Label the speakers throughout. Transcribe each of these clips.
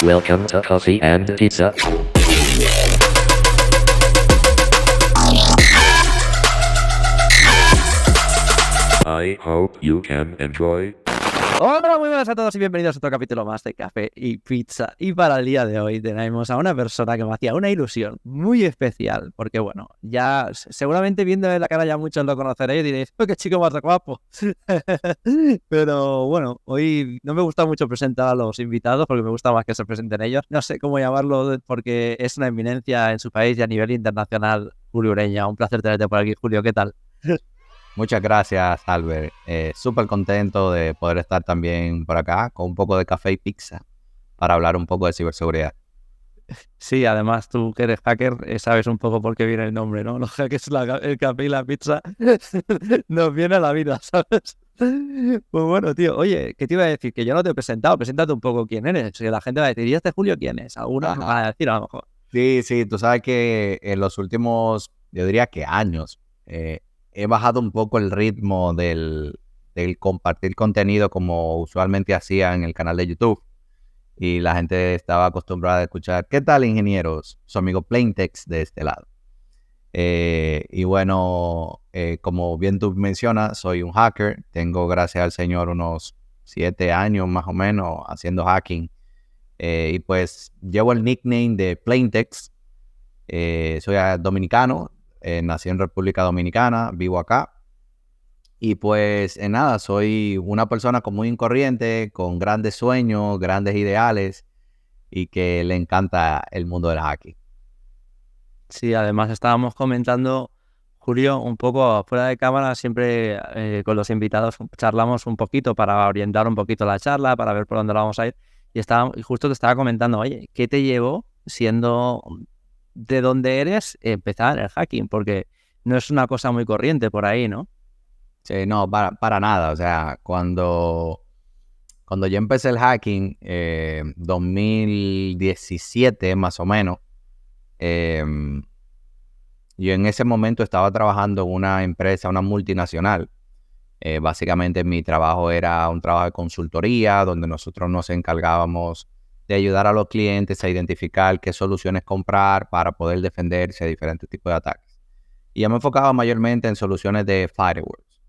Speaker 1: Welcome to Coffee and Pizza. I hope you can enjoy.
Speaker 2: Hola, muy buenas a todos y bienvenidos a otro capítulo más de Café y Pizza. Y para el día de hoy tenemos a una persona que me hacía una ilusión muy especial, porque bueno, ya seguramente viendo la cara ya muchos lo conoceréis y diréis, ¡oh, qué chico más guapo! Pero bueno, hoy no me gusta mucho presentar a los invitados porque me gusta más que se presenten ellos. No sé cómo llamarlo porque es una eminencia en su país y a nivel internacional. Julio Ureña, un placer tenerte por aquí, Julio, ¿qué tal?
Speaker 3: Muchas gracias, Albert. Súper contento de poder estar también por acá con un poco de café y pizza para hablar un poco de ciberseguridad.
Speaker 2: Sí, además tú que eres hacker sabes un poco por qué viene el nombre, ¿no? Los hackers, el café y la pizza nos viene a la vida, ¿sabes? Pues bueno, tío, oye, ¿qué te iba a decir? Que yo no te he presentado, preséntate un poco quién eres. Que la gente va a decir, ¿y este Julio quién es? Algunos
Speaker 3: Ajá.
Speaker 2: van a decir a lo mejor.
Speaker 3: Sí, tú sabes que en los últimos, yo diría que años, he bajado un poco el ritmo del compartir contenido como usualmente hacía en el canal de YouTube. Y la gente estaba acostumbrada a escuchar, ¿qué tal, ingenieros? Su amigo Plaintext de este lado. Y bueno, como bien tú mencionas, soy un hacker. Tengo, gracias al Señor, unos 7 años más o menos haciendo hacking. Y pues llevo el nickname de Plaintext. Soy dominicano, nací en República Dominicana, vivo acá. Y pues nada, soy una persona común y corriente, con grandes sueños, grandes ideales y que le encanta el mundo del hacking.
Speaker 2: Sí, además estábamos comentando, Julio, un poco fuera de cámara, siempre con los invitados charlamos un poquito para orientar un poquito la charla, para ver por dónde la vamos a ir. Y justo te estaba comentando, oye, ¿qué te llevó siendo de donde eres empezar el hacking? Porque no es una cosa muy corriente por ahí, ¿no?
Speaker 3: Sí, no, para nada. O sea, cuando yo empecé el hacking, 2017 más o menos, yo en ese momento estaba trabajando en una empresa, una multinacional. Básicamente mi trabajo era un trabajo de consultoría donde nosotros nos encargábamos de ayudar a los clientes a identificar qué soluciones comprar para poder defenderse de diferentes tipos de ataques. Y yo me enfocaba mayormente en soluciones de firewalls.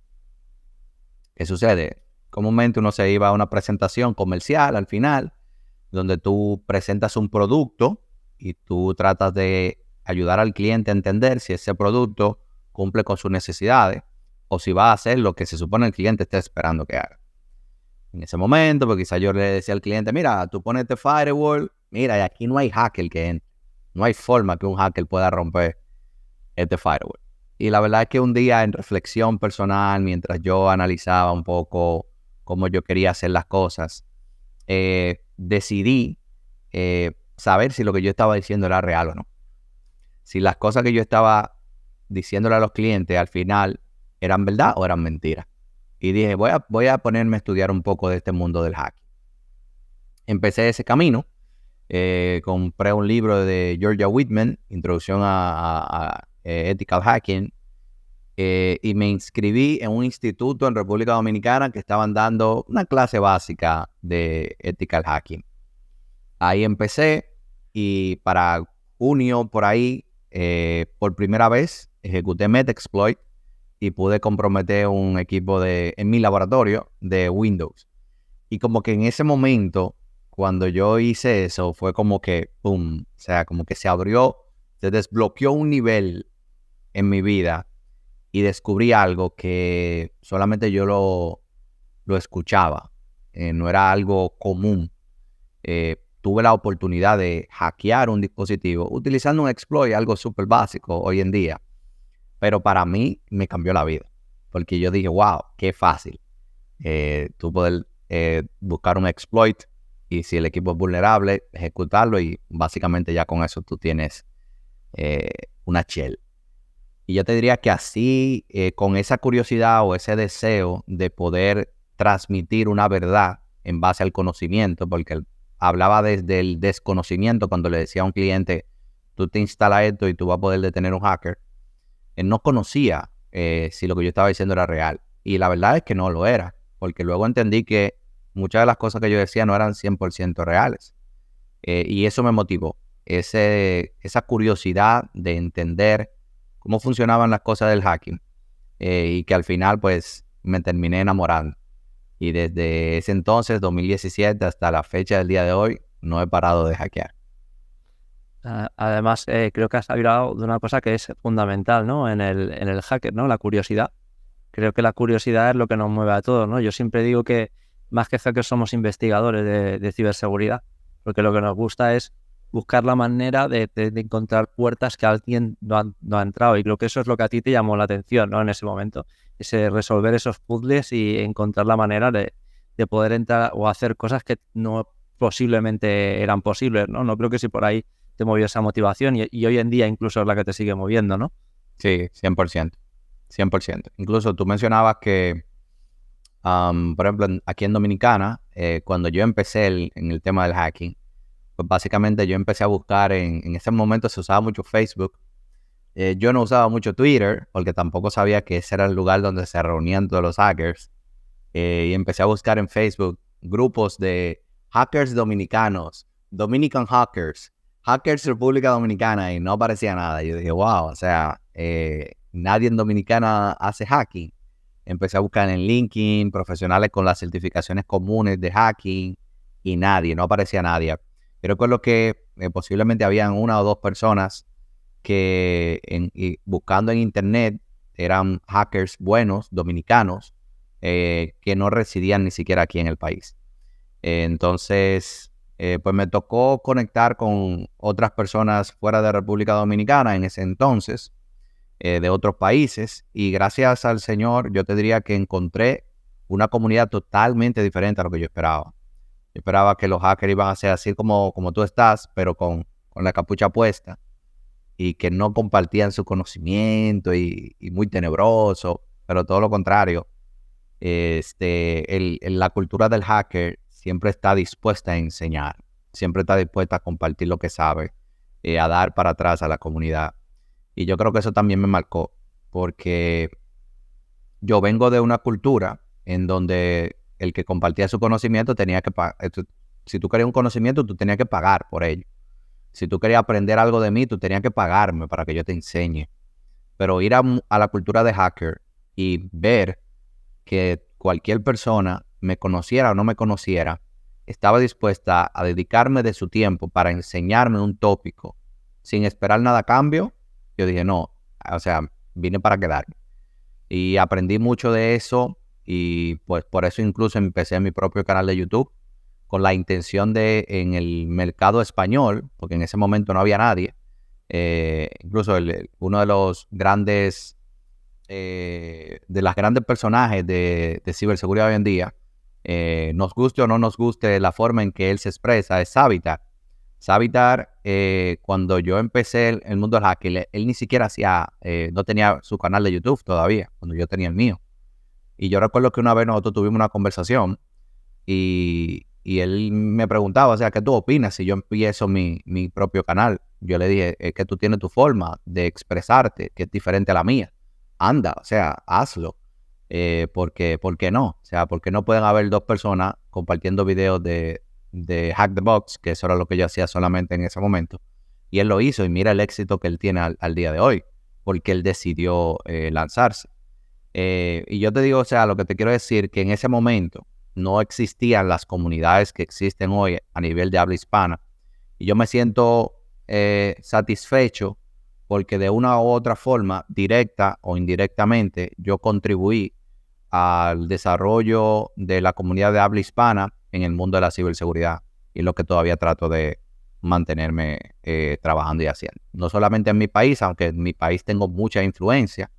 Speaker 3: ¿Qué sucede? Comúnmente uno se iba a una presentación comercial al final, donde tú presentas un producto y tú tratas de ayudar al cliente a entender si ese producto cumple con sus necesidades o si va a hacer lo que se supone el cliente esté esperando que haga. En ese momento, porque quizá yo le decía al cliente, mira, tú pones este firewall, mira, y aquí no hay hacker que entre. No hay forma que un hacker pueda romper este firewall. Y la verdad es que un día en reflexión personal, mientras yo analizaba un poco cómo yo quería hacer las cosas, decidí saber si lo que yo estaba diciendo era real o no. Si las cosas que yo estaba diciéndole a los clientes al final eran verdad o eran mentiras. Y dije, voy a ponerme a estudiar un poco de este mundo del hacking. Empecé ese camino. Compré un libro de Georgia Whitman, Introducción a Ethical Hacking, y me inscribí en un instituto en República Dominicana que estaban dando una clase básica de Ethical Hacking. Ahí empecé y para junio por ahí, por primera vez, ejecuté Metasploit y pude comprometer un equipo en mi laboratorio de Windows. Y como que en ese momento, cuando yo hice eso, fue como que, ¡pum! O sea, como que se desbloqueó un nivel en mi vida y descubrí algo que solamente yo lo escuchaba. No era algo común. Tuve la oportunidad de hackear un dispositivo utilizando un exploit, algo súper básico hoy en día. Pero para mí me cambió la vida. Porque yo dije, wow, qué fácil. Tú poder buscar un exploit y si el equipo es vulnerable, ejecutarlo y básicamente ya con eso tú tienes una shell. Y yo te diría que así, con esa curiosidad o ese deseo de poder transmitir una verdad en base al conocimiento, porque hablaba desde el desconocimiento cuando le decía a un cliente, tú te instalas esto y tú vas a poder detener un hacker. Él no conocía si lo que yo estaba diciendo era real. Y la verdad es que no lo era, porque luego entendí que muchas de las cosas que yo decía no eran 100% reales. Y eso me motivó, esa curiosidad de entender cómo funcionaban las cosas del hacking, y que al final pues me terminé enamorando. Y desde ese entonces, 2017, hasta la fecha del día de hoy, no he parado de hackear.
Speaker 2: Además, creo que has hablado de una cosa que es fundamental, ¿no? En el hacker, ¿no? La curiosidad. Creo que la curiosidad es lo que nos mueve a todos, ¿no? Yo siempre digo que más que hackers somos investigadores de ciberseguridad, porque lo que nos gusta es buscar la manera de encontrar puertas que alguien no ha entrado, y creo que eso es lo que a ti te llamó la atención, ¿no? En ese momento, ese resolver esos puzzles y encontrar la manera de poder entrar o hacer cosas que no posiblemente eran posibles, ¿no? No creo que si por ahí te movió esa motivación y hoy en día incluso es la que te sigue moviendo, ¿no?
Speaker 3: Sí, 100%. 100%. Incluso tú mencionabas que, por ejemplo, aquí en Dominicana, cuando yo empecé en el tema del hacking, pues básicamente yo empecé a buscar, en ese momento se usaba mucho Facebook. Yo no usaba mucho Twitter, porque tampoco sabía que ese era el lugar donde se reunían todos los hackers. Y empecé a buscar en Facebook grupos de hackers dominicanos, Dominican Hackers, Hackers República Dominicana, y no aparecía nada. Yo dije, wow, o sea, nadie en Dominicana hace hacking. Empecé a buscar en LinkedIn profesionales con las certificaciones comunes de hacking y no aparecía nadie. Yo recuerdo que posiblemente habían una o dos personas que buscando en internet eran hackers buenos, dominicanos, que no residían ni siquiera aquí en el país. Entonces, pues me tocó conectar con otras personas fuera de República Dominicana en ese entonces, de otros países, y gracias al Señor yo te diría que encontré una comunidad totalmente diferente a lo que yo esperaba. Yo esperaba que los hackers iban a ser así como tú estás, pero con la capucha puesta, y que no compartían su conocimiento y muy tenebroso, pero todo lo contrario. La cultura del hacker siempre está dispuesta a enseñar, siempre está dispuesta a compartir lo que sabe, a dar para atrás a la comunidad. Y yo creo que eso también me marcó, porque yo vengo de una cultura en donde el que compartía su conocimiento tenía que pagar. Si tú querías un conocimiento, tú tenías que pagar por ello. Si tú querías aprender algo de mí, tú tenías que pagarme para que yo te enseñe. Pero ir a la cultura de hacker y ver que cualquier persona, me conociera o no me conociera, estaba dispuesta a dedicarme de su tiempo para enseñarme un tópico sin esperar nada a cambio, yo dije, no, o sea, vine para quedarme. Y aprendí mucho de eso, y pues por eso incluso empecé mi propio canal de YouTube, con la intención de, en el mercado español, porque en ese momento no había nadie, incluso uno de los grandes, de las grandes personajes de ciberseguridad hoy en día, nos guste o no nos guste la forma en que él se expresa, es Savitar. Savitar, cuando yo empecé el mundo del hacking, él ni siquiera no tenía su canal de YouTube todavía, cuando yo tenía el mío. Y yo recuerdo que una vez nosotros tuvimos una conversación, y él me preguntaba, o sea, ¿qué tú opinas si yo empiezo mi propio canal? Yo le dije, es que tú tienes tu forma de expresarte, que es diferente a la mía. Anda, o sea, hazlo. ¿Por qué no? O sea, ¿por qué no pueden haber dos personas compartiendo videos de Hack the Box, que eso era lo que yo hacía solamente en ese momento? Y él lo hizo, y mira el éxito que él tiene al día de hoy, porque él decidió lanzarse. Y yo te digo, o sea, lo que te quiero decir, que en ese momento no existían las comunidades que existen hoy a nivel de habla hispana. Y yo me siento satisfecho porque de una u otra forma, directa o indirectamente, yo contribuí al desarrollo de la comunidad de habla hispana en el mundo de la ciberseguridad. Y es lo que todavía trato de mantenerme trabajando y haciendo. No solamente en mi país, aunque en mi país tengo mucha influencia,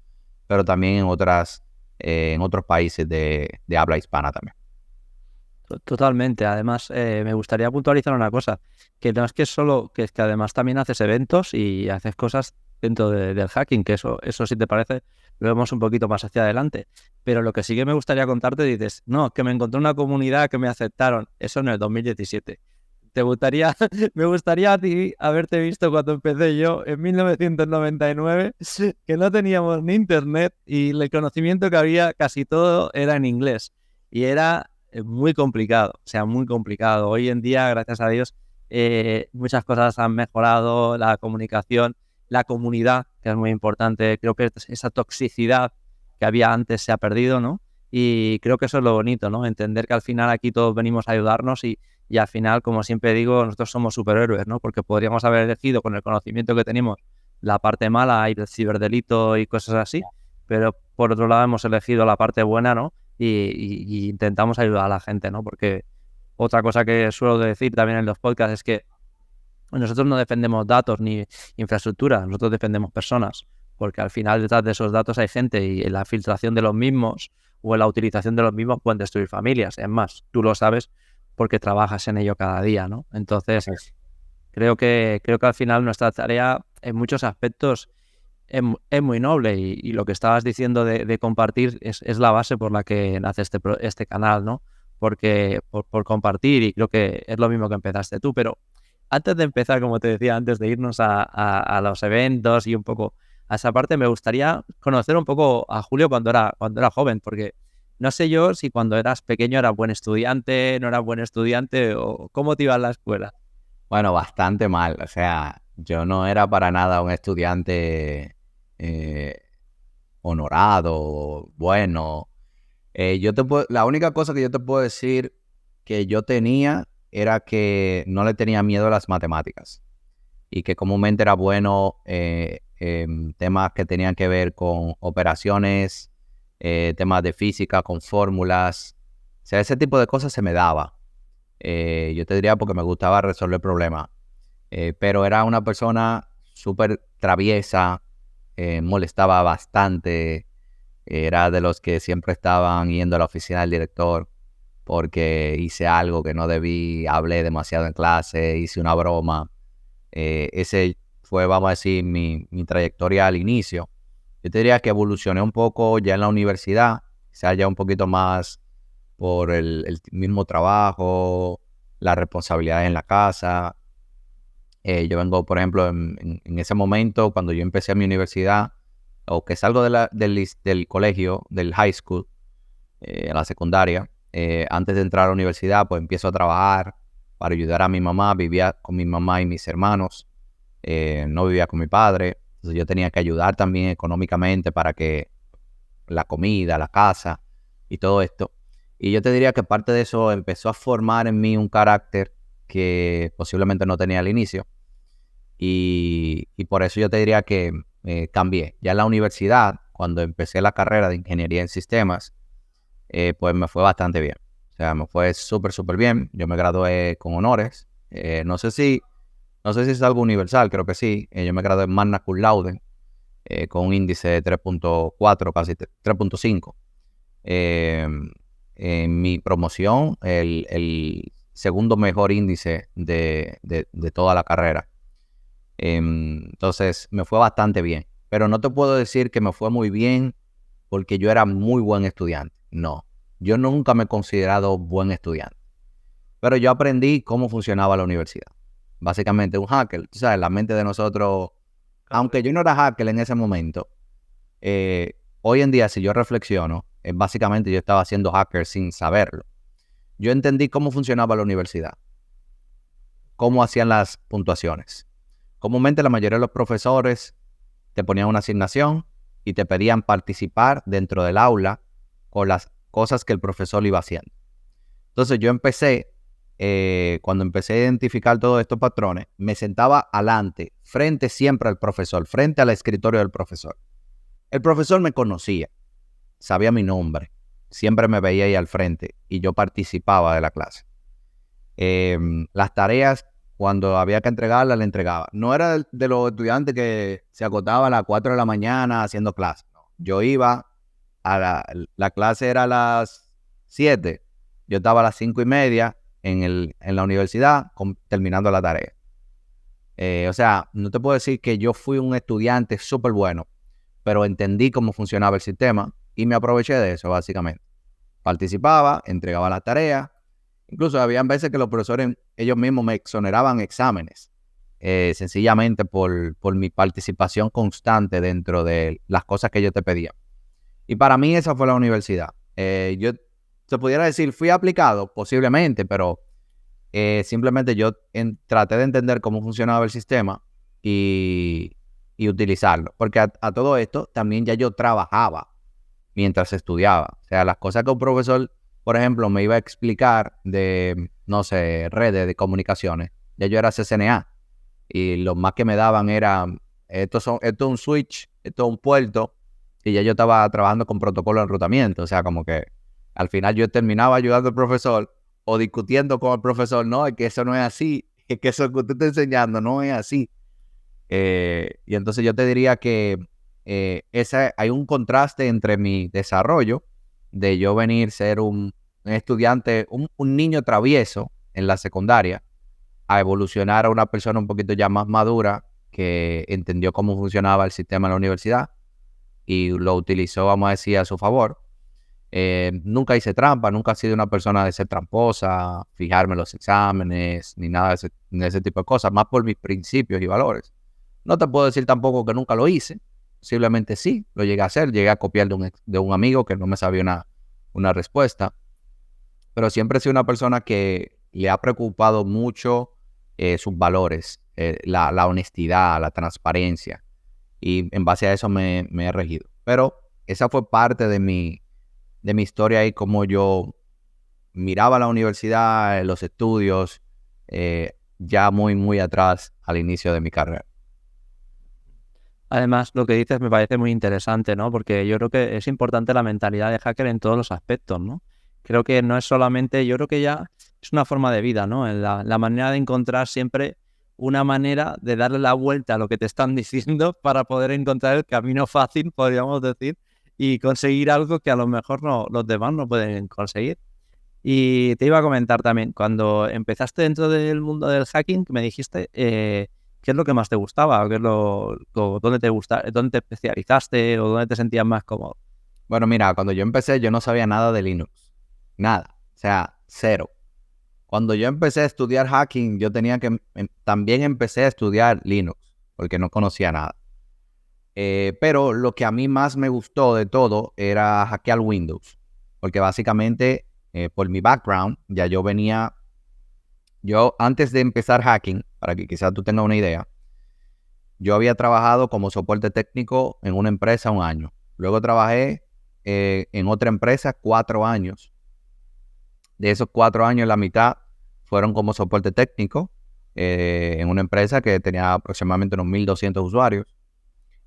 Speaker 3: pero también en otros países de habla hispana también.
Speaker 2: Totalmente. Además, me gustaría puntualizar una cosa, que no es que solo, que es que además también haces eventos y haces cosas dentro del hacking, que eso si te parece, lo vemos un poquito más hacia adelante. Pero lo que sí que me gustaría contarte, dices, no, que me encontré una comunidad que me aceptaron, eso en el 2017. Me gustaría a ti haberte visto cuando empecé yo en 1999, que no teníamos ni internet y el conocimiento que había casi todo era en inglés. Y era muy complicado, o sea, muy complicado. Hoy en día, gracias a Dios, muchas cosas han mejorado, la comunicación, la comunidad, que es muy importante. Creo que esa toxicidad que había antes se ha perdido, ¿no? Y creo que eso es lo bonito, ¿no? Entender que al final aquí todos venimos a ayudarnos y al final, como siempre digo, nosotros somos superhéroes, ¿no? Porque podríamos haber elegido con el conocimiento que tenemos la parte mala y el ciberdelito y cosas así, pero por otro lado hemos elegido la parte buena, ¿no? Y intentamos ayudar a la gente, ¿no? Porque otra cosa que suelo decir también en los podcasts es que nosotros no defendemos datos ni infraestructura, nosotros defendemos personas, porque al final detrás de esos datos hay gente y en la filtración de los mismos o en la utilización de los mismos pueden destruir familias. Es más, tú lo sabes porque trabajas en ello cada día, ¿no? Entonces, creo que al final nuestra tarea en muchos aspectos es muy noble y lo que estabas diciendo de compartir es la base por la que nace este canal, ¿no? Porque por compartir, y creo que es lo mismo que empezaste tú, pero antes de empezar, como te decía, antes de irnos a los eventos y un poco a esa parte, me gustaría conocer un poco a Julio cuando era joven, porque no sé yo si cuando eras pequeño eras buen estudiante, no eras buen estudiante o cómo te iba en la escuela.
Speaker 3: Bueno, bastante mal. O sea, yo no era para nada un estudiante eh, honorado, bueno. La única cosa que yo te puedo decir que yo tenía era que no le tenía miedo a las matemáticas y que comúnmente era bueno en temas que tenían que ver con operaciones, temas de física, con fórmulas. O sea, ese tipo de cosas se me daba. Yo te diría porque me gustaba resolver problemas. Pero era una persona súper traviesa, molestaba bastante. Era de los que siempre estaban yendo a la oficina del director porque hice algo que no debí, hablé demasiado en clase, hice una broma. Ese fue, vamos a decir, mi trayectoria al inicio. Yo te diría que evolucioné un poco ya en la universidad, quizás ya un poquito más por el mismo trabajo, las responsabilidades en la casa. Yo vengo, por ejemplo, en ese momento, cuando yo empecé mi universidad, o que salgo del colegio, del high school, a la secundaria, antes de entrar a la universidad, pues empiezo a trabajar para ayudar a mi mamá. Vivía con mi mamá y mis hermanos, no vivía con mi padre. Entonces yo tenía que ayudar también económicamente para que la comida, la casa y todo esto. Y yo te diría que parte de eso empezó a formar en mí un carácter que posiblemente no tenía al inicio. Y por eso yo te diría que cambié. Ya en la universidad, cuando empecé la carrera de ingeniería en sistemas, pues me fue bastante bien. O sea, me fue súper, súper bien. Yo me gradué con honores. No sé si es algo universal, creo que sí. Yo me gradué en magna cum laude, con un índice de 3.4, casi 3.5. En mi promoción, el segundo mejor índice de toda la carrera. Entonces, me fue bastante bien. Pero no te puedo decir que me fue muy bien porque yo era muy buen estudiante. No, yo nunca me he considerado buen estudiante. Pero yo aprendí cómo funcionaba la universidad. Básicamente un hacker. Tú sabes, la mente de nosotros, aunque yo no era hacker en ese momento, hoy en día, si yo reflexiono, básicamente yo estaba siendo hacker sin saberlo. Yo entendí cómo funcionaba la universidad, cómo hacían las puntuaciones. Comúnmente la mayoría de los profesores te ponían una asignación y te pedían participar dentro del aula con las cosas que el profesor iba haciendo. Entonces yo empecé, cuando empecé a identificar todos estos patrones, me sentaba adelante, frente siempre al profesor, frente al escritorio del profesor. El profesor me conocía, sabía mi nombre, siempre me veía ahí al frente y yo participaba de la clase. Las tareas, cuando había que entregarlas, la entregaba. No era de los estudiantes que se acostaban a las 4 de la mañana haciendo clase. No. Yo iba la clase era a las 7. Yo estaba a las 5:30 en la universidad terminando la tarea. O sea, no te puedo decir que yo fui un estudiante súper bueno, pero entendí cómo funcionaba el sistema y me aproveché de eso, básicamente. Participaba, entregaba las tareas. Incluso habían veces que los profesores ellos mismos me exoneraban exámenes, sencillamente por mi participación constante dentro de las cosas que ellos te pedían. Y para mí esa fue la universidad. Yo te pudiera decir, fui aplicado, posiblemente, pero simplemente yo traté de entender cómo funcionaba el sistema y utilizarlo. Porque a todo esto también ya yo trabajaba mientras estudiaba. O sea, las cosas que un profesor, por ejemplo, me iba a explicar de, no sé, redes de comunicaciones. Ya yo era CCNA y lo más que me daban era, esto es un switch, esto es un puerto, y ya yo estaba trabajando con protocolo de enrutamiento. O sea, como que al final yo terminaba ayudando al profesor o discutiendo con el profesor, no, es que eso no es así, es que eso que usted está enseñando no es así. Y entonces yo te diría que hay un contraste entre mi desarrollo de yo venir ser un estudiante, un niño travieso en la secundaria, a evolucionar a una persona un poquito ya más madura que entendió cómo funcionaba el sistema en la universidad y lo utilizó, vamos a decir, a su favor. Nunca hice trampa, nunca he sido una persona de ser tramposa, fijarme en los exámenes, ni nada de ese tipo de cosas, más por mis principios y valores. No te puedo decir tampoco que nunca lo hice, posiblemente sí, lo llegué a hacer, llegué a copiar de un amigo que no me sabía una respuesta, pero siempre he sido una persona que le ha preocupado mucho sus valores, la honestidad, la transparencia, y en base a eso me he regido. Pero esa fue parte de mi historia y cómo yo miraba la universidad, los estudios, ya muy, muy atrás al inicio de mi carrera.
Speaker 2: Además, lo que dices me parece muy interesante, ¿no? Porque yo creo que es importante la mentalidad de hacker en todos los aspectos, ¿no? Creo que no es solamente, yo creo que ya es una forma de vida, ¿no? La manera de encontrar siempre una manera de darle la vuelta a lo que te están diciendo para poder encontrar el camino fácil, podríamos decir, y conseguir algo que a lo mejor no, los demás no pueden conseguir. Y te iba a comentar también, cuando empezaste dentro del mundo del hacking, me dijiste, ¿qué es lo que más te gustaba? ¿Qué es dónde te gusta, dónde te especializaste o dónde te sentías más cómodo?
Speaker 3: Bueno, mira, cuando yo empecé yo no sabía nada de Linux, nada, o sea, cero. Cuando yo empecé a estudiar hacking, yo tenía que, también empecé a estudiar Linux, porque no conocía nada. Pero lo que a mí más me gustó de todo era hackear Windows, porque básicamente por mi background, ya yo antes de empezar hacking, para que quizás tú tengas una idea, yo había trabajado como soporte técnico en una empresa 1 año. Luego trabajé en otra empresa 4 años. De esos 4 años, la mitad fueron como soporte técnico en una empresa que tenía aproximadamente unos 1,200 usuarios.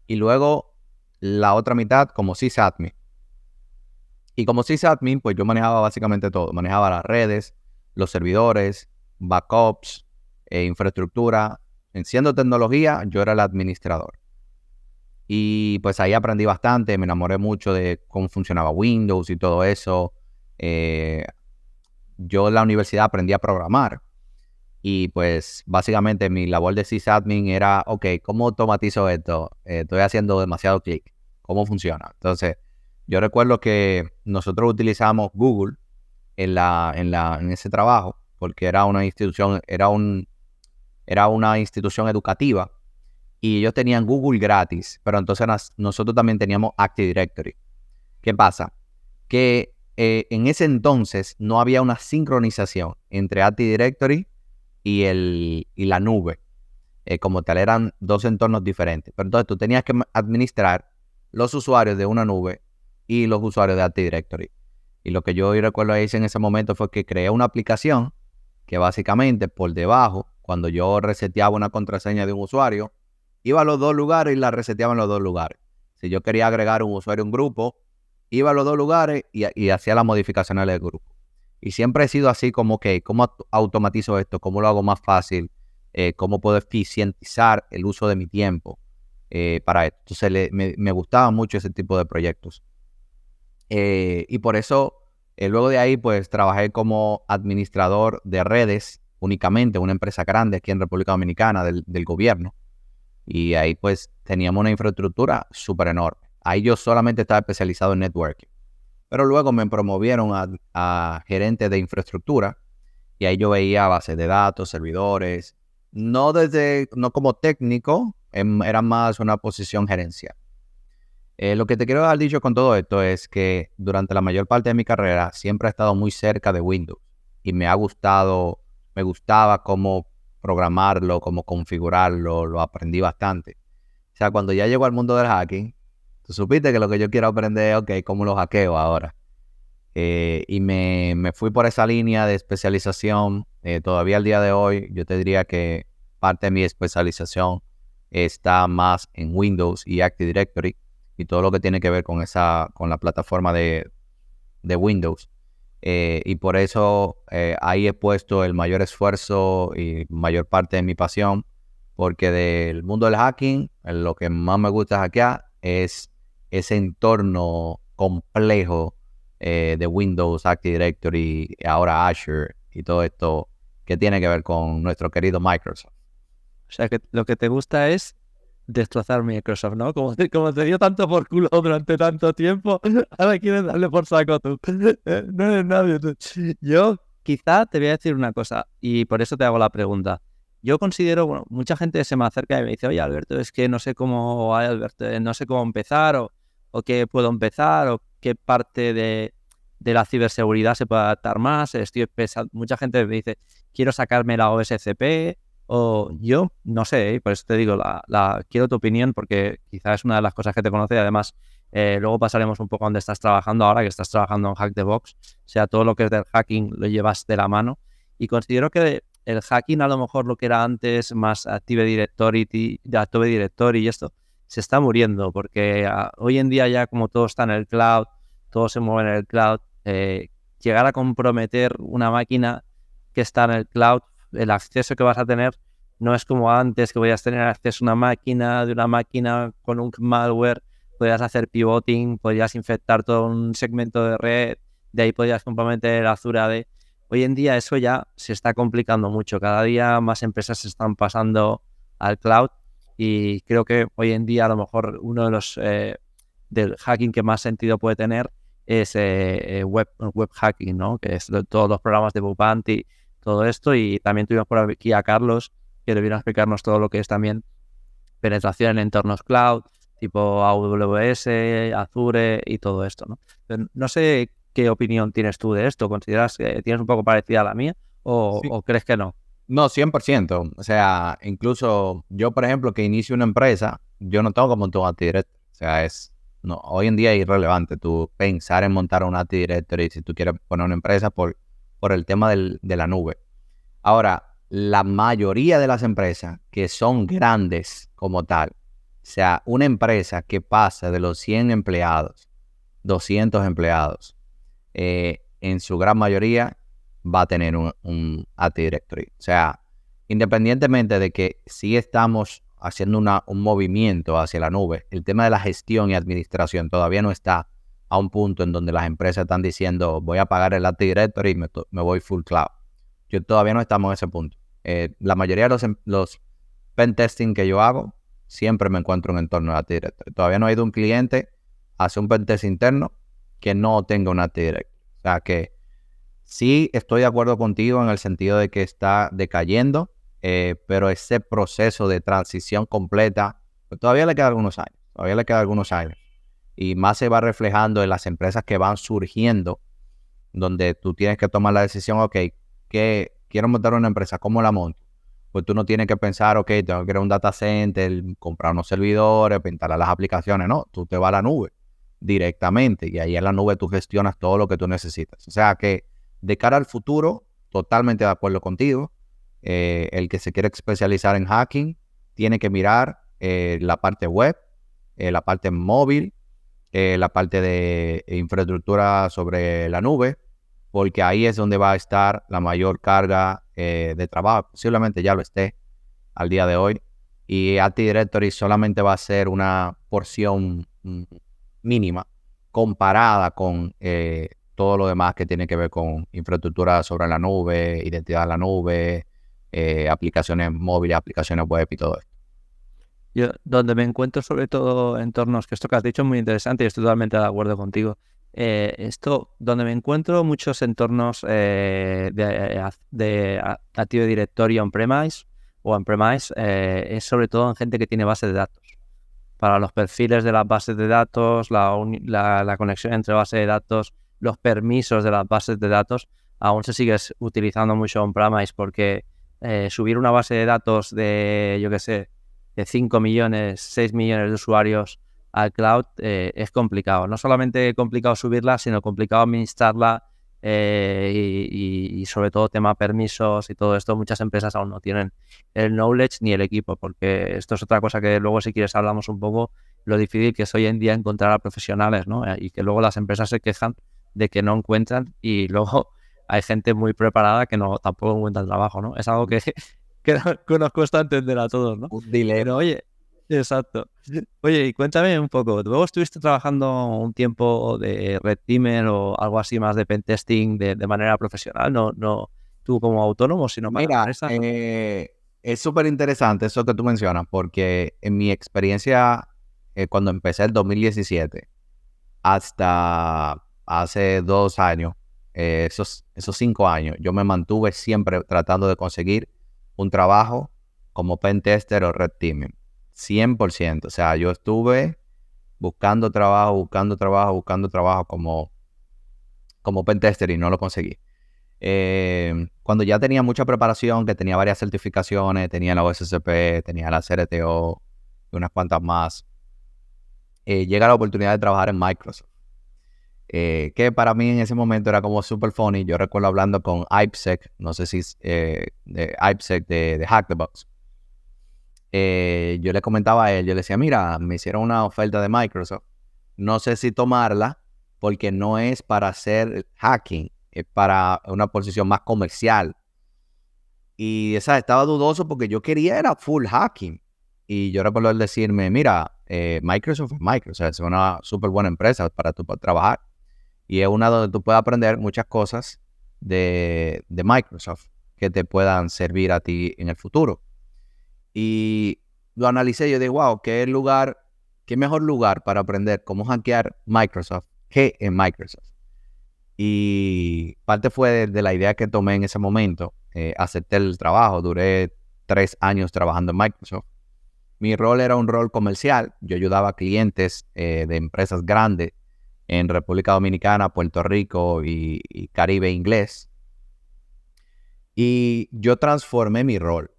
Speaker 3: Y luego la otra mitad como sysadmin. Y como sysadmin, pues yo manejaba básicamente todo. Manejaba las redes, los servidores, backups, infraestructura. Siendo tecnología, yo era el administrador. Y pues ahí aprendí bastante, me enamoré mucho de cómo funcionaba Windows y todo eso. Yo en la universidad aprendí a programar. Y pues básicamente mi labor de sysadmin era, ok, ¿cómo automatizo esto? Estoy haciendo demasiado clic. ¿Cómo funciona? Entonces, yo recuerdo que nosotros utilizamos Google en ese trabajo porque era una institución, era una institución educativa y ellos tenían Google gratis, pero entonces nosotros también teníamos Active Directory. ¿Qué pasa? Que en ese entonces no había una sincronización entre Active Directory y la nube. Como tal, eran dos entornos diferentes. Pero entonces tú tenías que administrar los usuarios de una nube y los usuarios de Active Directory. Y lo que yo recuerdo hice en ese momento fue que creé una aplicación que básicamente por debajo, cuando yo reseteaba una contraseña de un usuario, iba a los dos lugares y la reseteaba en los dos lugares. Si yo quería agregar un usuario a un grupo, iba a los dos lugares y hacía las modificaciones del grupo. Y siempre he sido así como que, ¿cómo automatizo esto? ¿Cómo lo hago más fácil? ¿Cómo puedo eficientizar el uso de mi tiempo para esto? Entonces me gustaba mucho ese tipo de proyectos. Y por eso, luego de ahí, pues trabajé como administrador de redes únicamente, una empresa grande aquí en República Dominicana del gobierno. Y ahí pues teníamos una infraestructura súper enorme. Ahí yo solamente estaba especializado en networking. Pero luego me promovieron a gerente de infraestructura y ahí yo veía bases de datos, servidores, no como técnico, era más una posición gerencial. Lo que te quiero dar dicho con todo esto es que durante la mayor parte de mi carrera siempre he estado muy cerca de Windows y me ha gustado me gustaba cómo programarlo, cómo configurarlo, lo aprendí bastante. O sea, cuando ya llego al mundo del hacking, tú supiste que lo que yo quiero aprender es, ok, cómo lo hackeo ahora. Y me fui por esa línea de especialización. Todavía al día de hoy, yo te diría que parte de mi especialización está más en Windows y Active Directory y todo lo que tiene que ver con con la plataforma de Windows. Y por eso ahí he puesto el mayor esfuerzo y mayor parte de mi pasión, porque del mundo del hacking, lo que más me gusta hackear es ese entorno complejo de Windows, Active Directory, ahora Azure y todo esto que tiene que ver con nuestro querido Microsoft.
Speaker 2: O sea, que lo que te gusta es destrozar Microsoft, ¿no? Como te dio tanto por culo durante tanto tiempo, ahora quieres darle por saco tú. No eres nadie tú. Yo quizá te voy a decir una cosa y por eso te hago la pregunta. Yo considero, bueno, mucha gente se me acerca y me dice, oye, Alberto, es que no sé cómo, Alberto, no sé cómo empezar o qué puedo empezar o qué parte de la ciberseguridad se puede adaptar más. Mucha gente me dice, quiero sacarme la OSCP. O yo, no sé, por eso te digo, quiero tu opinión porque quizás es una de las cosas que te conoce. Además, luego pasaremos un poco a dónde estás trabajando ahora, que estás trabajando en Hack the Box. O sea, todo lo que es del hacking lo llevas de la mano. Y considero que el hacking, a lo mejor lo que era antes más Active Directory y esto, se está muriendo porque hoy en día ya como todo está en el cloud, todo se mueve en el cloud, llegar a comprometer una máquina que está en el cloud, el acceso que vas a tener no es como antes, que podías tener acceso a una máquina, de una máquina con un malware, podías hacer pivoting, podías infectar todo un segmento de red, de ahí podías comprometer Azure AD. Hoy en día eso ya se está complicando mucho, cada día más empresas se están pasando al cloud y creo que hoy en día a lo mejor uno de los del hacking que más sentido puede tener es web hacking, ¿no? Que es todos los programas de Bug Bounty, todo esto, y también tuvimos por aquí a Carlos, que le vino a explicarnos todo lo que es también penetración en entornos cloud, tipo AWS, Azure y todo esto, ¿no? Pero no sé qué opinión tienes tú de esto. ¿Consideras que tienes un poco parecida a la mía
Speaker 3: Sí.
Speaker 2: o crees que no?
Speaker 3: No, 100%. O sea, incluso yo, por ejemplo, que inicio una empresa, yo no tengo como un Active Directory. O sea, no, hoy en día es irrelevante tú pensar en montar un Active Directory si tú quieres poner una empresa por el tema de la nube. Ahora, la mayoría de las empresas que son grandes como tal, o sea, una empresa que pasa de los 100 empleados, 200 empleados, en su gran mayoría va a tener un Active Directory. O sea, independientemente de que sí estamos haciendo un movimiento hacia la nube, el tema de la gestión y administración todavía no está a un punto en donde las empresas están diciendo voy a pagar el Active Directory y me voy full cloud. Todavía no estamos en ese punto. La mayoría de los pen testing que yo hago, siempre me encuentro en entorno de Active Directory. Todavía no ha ido un cliente a hacer un pen test interno que no tenga un Active Directory. O sea que sí estoy de acuerdo contigo en el sentido de que está decayendo, pero ese proceso de transición completa, pues todavía le queda algunos años. Y más se va reflejando en las empresas que van surgiendo, donde tú tienes que tomar la decisión, ok, que quiero montar una empresa, ¿cómo la monto? Pues tú no tienes que pensar, ok, tengo que crear un data center, comprar unos servidores, instalar las aplicaciones. No, tú te vas a la nube directamente y ahí en la nube tú gestionas todo lo que tú necesitas. O sea que de cara al futuro, totalmente de acuerdo contigo. El que se quiere especializar en hacking tiene que mirar la parte web, la parte móvil, la parte de infraestructura sobre la nube, porque ahí es donde va a estar la mayor carga de trabajo. Posiblemente ya lo esté al día de hoy. Y Active Directory solamente va a ser una porción mínima comparada con todo lo demás que tiene que ver con infraestructura sobre la nube, identidad en la nube, aplicaciones móviles, aplicaciones web y todo esto.
Speaker 2: Yo, donde me encuentro sobre todo entornos, que esto que has dicho es muy interesante y estoy totalmente de acuerdo contigo. Donde me encuentro muchos entornos de Active Directory on-premise o on-premise, es sobre todo en gente que tiene bases de datos. Para los perfiles de las bases de datos, la conexión entre bases de datos, los permisos de las bases de datos, aún se sigue utilizando mucho on-premise porque subir una base de datos de, yo qué sé, de 5 millones, 6 millones de usuarios al cloud es complicado. No solamente complicado subirla, sino complicado administrarla y sobre todo tema permisos y todo esto. Muchas empresas aún no tienen el knowledge ni el equipo, porque esto es otra cosa que luego, si quieres, hablamos un poco lo difícil que es hoy en día encontrar a profesionales, ¿no? Y que luego las empresas se quejan de que no encuentran y luego hay gente muy preparada que no tampoco encuentra trabajo, ¿no? Es algo que nos cuesta entender a todos, ¿no?
Speaker 3: Un dilema.
Speaker 2: Pero oye, exacto. Oye, y cuéntame un poco, ¿luego estuviste trabajando un tiempo de Red Teamer o algo así más de pentesting de manera profesional? No tú como autónomo, sino para
Speaker 3: Mira,
Speaker 2: empresas, ¿no?
Speaker 3: es súper interesante eso que tú mencionas, porque en mi experiencia, cuando empecé el 2017, hasta hace 2 años, esos 5 años, yo me mantuve siempre tratando de conseguir un trabajo como pentester o red teaming. 100%. O sea, yo estuve buscando trabajo como pentester y no lo conseguí. Cuando ya tenía mucha preparación, que tenía varias certificaciones, tenía la OSCP, tenía la CRTO y unas cuantas más, llega la oportunidad de trabajar en Microsoft. Que para mí en ese momento era como super funny. Yo recuerdo hablando con IPSEC, no sé si de IPSEC de Hack the Box. Yo le comentaba a él, yo le decía, mira, me hicieron una oferta de Microsoft, no sé si tomarla porque no es para hacer hacking, es para una posición más comercial. Y esa estaba dudoso porque yo quería era full hacking. Y yo recuerdo él decirme, mira, Microsoft es una súper buena empresa para tú trabajar. Y es una donde tú puedes aprender muchas cosas de Microsoft que te puedan servir a ti en el futuro. Y lo analicé y yo dije, wow, qué mejor lugar para aprender cómo hackear Microsoft que en Microsoft. Y parte fue de la idea que tomé en ese momento. Acepté el trabajo, duré 3 años trabajando en Microsoft. Mi rol era un rol comercial. Yo ayudaba a clientes de empresas grandes en República Dominicana, Puerto Rico y Caribe inglés. Y yo transformé mi rol.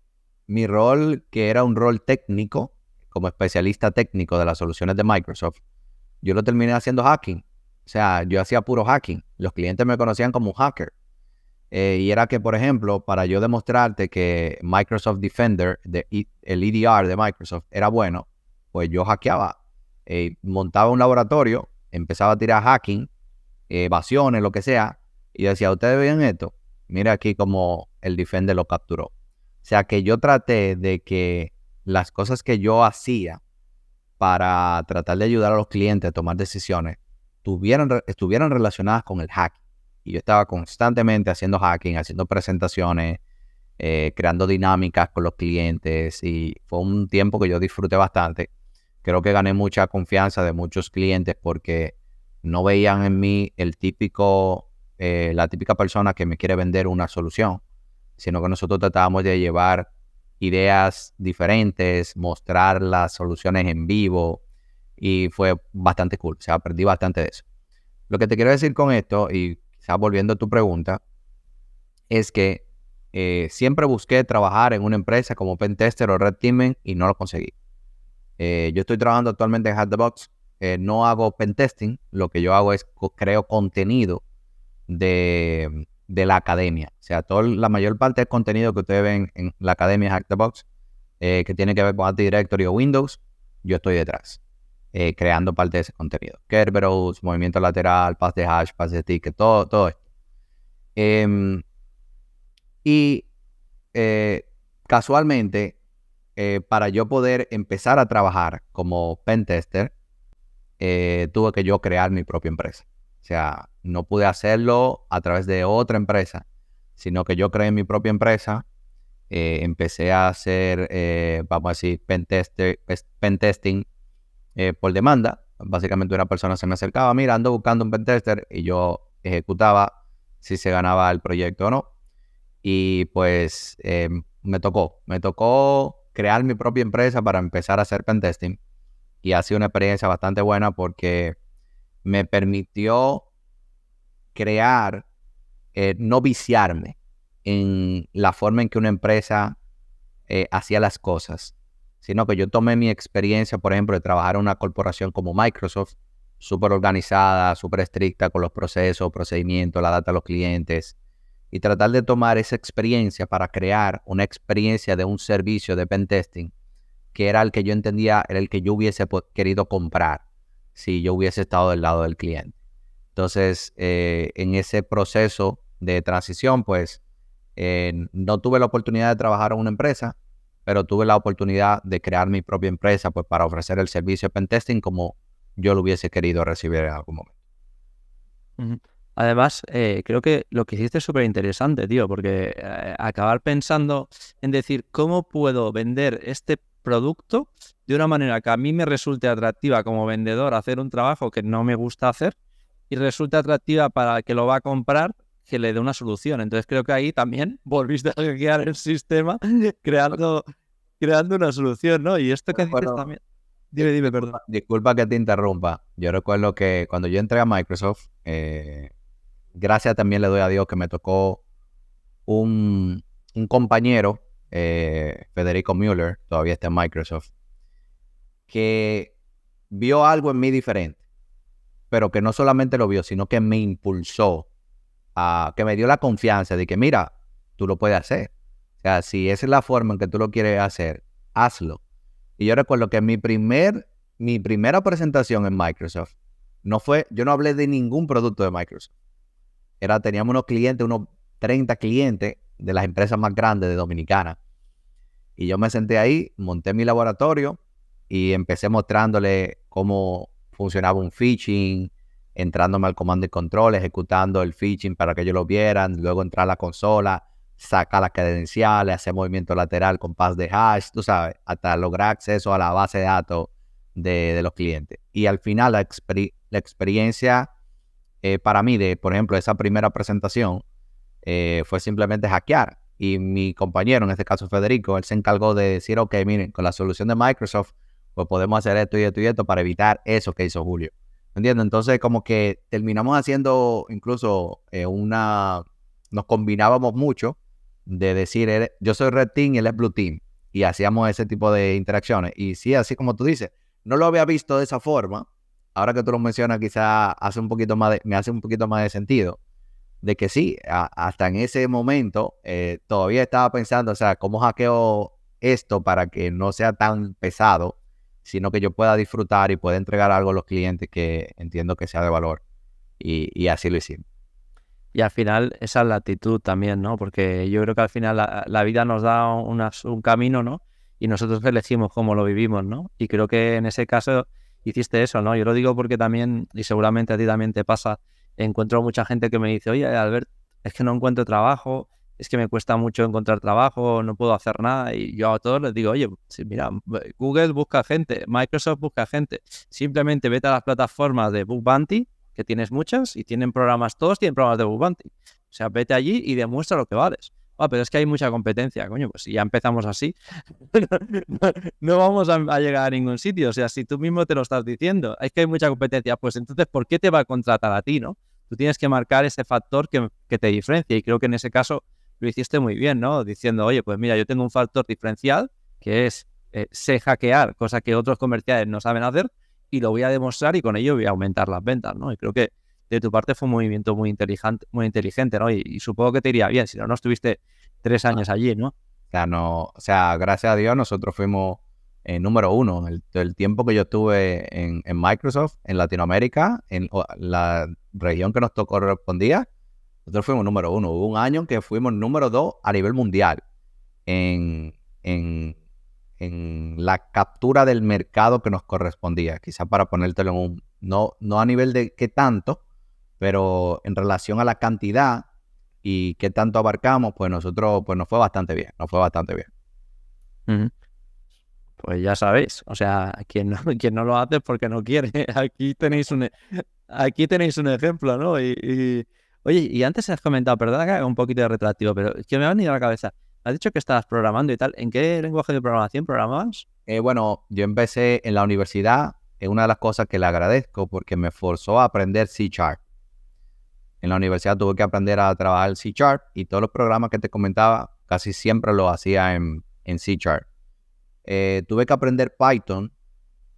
Speaker 3: Mi rol, que era un rol técnico, como especialista técnico de las soluciones de Microsoft, yo lo terminé haciendo hacking. O sea, yo hacía puro hacking. Los clientes me conocían como un hacker. Y era que, por ejemplo, para yo demostrarte que Microsoft Defender, el EDR de Microsoft, era bueno, pues yo hackeaba. Montaba un laboratorio, empezaba a tirar hacking, evasiones, lo que sea, y decía, ¿ustedes ven esto? Mira aquí como el Defender lo capturó. O sea, que yo traté de que las cosas que yo hacía para tratar de ayudar a los clientes a tomar decisiones estuvieran relacionadas con el hacking. Y yo estaba constantemente haciendo hacking, haciendo presentaciones, creando dinámicas con los clientes. Y fue un tiempo que yo disfruté bastante. Creo que gané mucha confianza de muchos clientes porque no veían en mí la típica persona que me quiere vender una solución, sino que nosotros tratábamos de llevar ideas diferentes, mostrar las soluciones en vivo y fue bastante cool. O sea, aprendí bastante de eso. Lo que te quiero decir con esto, y quizás volviendo a tu pregunta, es que siempre busqué trabajar en una empresa como Pentester o Red Teaming y no lo conseguí. Yo estoy trabajando actualmente en Hack the Box. No hago pentesting, lo que yo hago es creo contenido de la academia. O sea, la mayor parte del contenido que ustedes ven en la academia Hack the Box, que tiene que ver con Active Directory o Windows, yo estoy detrás, creando parte de ese contenido. Kerberos, movimiento lateral, pass de hash, pass de ticket, todo esto. Y casualmente, para yo poder empezar a trabajar como pentester, tuve que yo crear mi propia empresa. O sea, no pude hacerlo a través de otra empresa, sino que yo creé mi propia empresa. Empecé a hacer, vamos a decir, pentesting por demanda. Básicamente una persona se me acercaba, mira, ando buscando un pentester, y yo ejecutaba si se ganaba el proyecto o no. Y pues me tocó crear mi propia empresa para empezar a hacer pentesting. Y ha sido una experiencia bastante buena porque me permitió crear no viciarme en la forma en que una empresa hacía las cosas, sino que yo tomé mi experiencia, por ejemplo, de trabajar en una corporación como Microsoft, súper organizada, súper estricta con los procesos, procedimientos, la data de los clientes, y tratar de tomar esa experiencia para crear una experiencia de un servicio de pentesting que era el que yo entendía, era el que yo hubiese querido comprar si yo hubiese estado del lado del cliente. Entonces, en ese proceso de transición, pues, no tuve la oportunidad de trabajar en una empresa, pero tuve la oportunidad de crear mi propia empresa, pues, para ofrecer el servicio de pentesting como yo lo hubiese querido recibir en algún momento.
Speaker 2: Ujú. Además, creo que lo que hiciste es súper interesante, tío, porque acabar pensando en decir cómo puedo vender este producto de una manera que a mí me resulte atractiva como vendedor, hacer un trabajo que no me gusta hacer y resulta atractiva para el que lo va a comprar, que le dé una solución. Entonces creo que ahí también volviste a hackear el sistema creando una solución, ¿no? Y esto que dices
Speaker 3: Bueno,
Speaker 2: también... Dime, perdón.
Speaker 3: disculpa que te interrumpa. Yo recuerdo que cuando yo entré a Microsoft, gracias también le doy a Dios que me tocó un compañero, Federico Müller, todavía está en Microsoft, que vio algo en mí diferente, pero que no solamente lo vio, sino que me impulsó, que me dio la confianza de que, mira, tú lo puedes hacer. O sea, si esa es la forma en que tú lo quieres hacer, hazlo. Y yo recuerdo que mi primera presentación en Microsoft, yo no hablé de ningún producto de Microsoft. Teníamos unos clientes, unos 30 clientes de las empresas más grandes de Dominicana. Y yo me senté ahí, monté mi laboratorio y empecé mostrándole cómo funcionaba un phishing, entrándome al comando y control, ejecutando el phishing para que ellos lo vieran, luego entrar a la consola, sacar las credenciales, hacer movimiento lateral con pass de hash, tú sabes, hasta lograr acceso a la base de datos de los clientes. Y al final la experiencia para mí por ejemplo, esa primera presentación fue simplemente hackear. Y mi compañero, en este caso Federico, él se encargó de decir, ok, miren, con la solución de Microsoft, pues podemos hacer esto y esto y esto para evitar eso que hizo Julio. ¿Entiendes? Entonces, como que terminamos haciendo incluso nos combinábamos mucho de decir, yo soy Red Team y él es Blue Team. Y hacíamos ese tipo de interacciones. Y sí, así como tú dices, no lo había visto de esa forma. Ahora que tú lo mencionas, quizá me hace un poquito más de sentido. De que sí, hasta en ese momento todavía estaba pensando, o sea, ¿cómo hackeo esto para que no sea tan pesado, sino que yo pueda disfrutar y pueda entregar algo a los clientes que entiendo que sea de valor? Y así lo hicimos.
Speaker 2: Y al final esa es la actitud también, ¿no? Porque yo creo que al final la vida nos da un camino, ¿no? Y nosotros elegimos cómo lo vivimos, ¿no? Y creo que en ese caso hiciste eso, ¿no? Yo lo digo porque también, y seguramente a ti también te pasa, encuentro mucha gente que me dice, oye, Albert, es que no encuentro trabajo, es que me cuesta mucho encontrar trabajo, no puedo hacer nada. Y yo a todos les digo, oye, sí, mira, Google busca gente, Microsoft busca gente. Simplemente vete a las plataformas de Bug Bounty, que tienes muchas, y todos tienen programas de Bug Bounty. O sea, vete allí y demuestra lo que vales. Pero es que hay mucha competencia, coño, pues si ya empezamos así, no vamos a llegar a ningún sitio. O sea, si tú mismo te lo estás diciendo, es que hay mucha competencia, pues entonces, ¿por qué te va a contratar a ti, no? Tú tienes que marcar ese factor que te diferencia, y creo que en ese caso lo hiciste muy bien, ¿no? Diciendo, oye, pues mira, yo tengo un factor diferencial, que es sé hackear, cosa que otros comerciales no saben hacer, y lo voy a demostrar y con ello voy a aumentar las ventas, ¿no? Y creo que de tu parte fue un movimiento muy inteligente, ¿no? Y supongo que te iría bien, si no estuviste 3 años allí, ¿no?
Speaker 3: O sea, gracias a Dios nosotros fuimos número uno. El tiempo que yo estuve en Microsoft, en Latinoamérica, en la región que nos tocó correspondía, nosotros fuimos número uno. Hubo un año que fuimos número 2 a nivel mundial en la captura del mercado que nos correspondía. Quizás para ponértelo no a nivel de qué tanto, pero en relación a la cantidad y qué tanto abarcamos, pues nosotros, pues nos fue bastante bien,
Speaker 2: Uh-huh. Pues ya sabéis, o sea, quien no lo hace es porque no quiere. Aquí tenéis un ejemplo, ¿no? Oye, y antes has comentado, perdona que haga un poquito de retroactivo, pero es que me ha venido a la cabeza. Has dicho que estabas programando y tal. ¿En qué lenguaje de programación programabas?
Speaker 3: Bueno, yo empecé en la universidad, es una de las cosas que le agradezco porque me forzó a aprender C#. En la universidad tuve que aprender a trabajar C# y todos los programas que te comentaba casi siempre lo hacía en C#. Tuve que aprender Python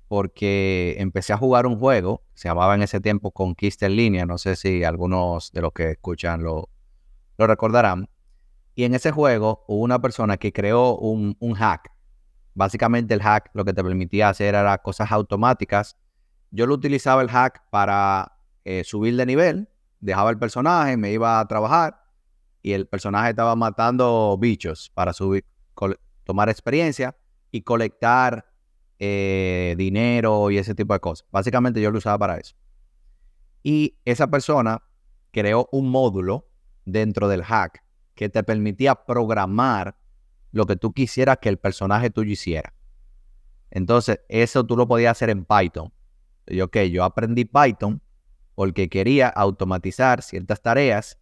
Speaker 3: porque empecé a jugar un juego, se llamaba en ese tiempo Conquista en línea, no sé si algunos de los que escuchan lo recordarán. Y en ese juego hubo una persona que creó un hack. Básicamente el hack lo que te permitía hacer era cosas automáticas. Yo lo utilizaba el hack para subir de nivel, dejaba el personaje, me iba a trabajar y el personaje estaba matando bichos para tomar experiencia y colectar dinero y ese tipo de cosas. Básicamente yo lo usaba para eso. Y esa persona creó un módulo dentro del hack que te permitía programar lo que tú quisieras que el personaje tuyo hiciera. Entonces, eso tú lo podías hacer en Python. Y yo aprendí Python porque quería automatizar ciertas tareas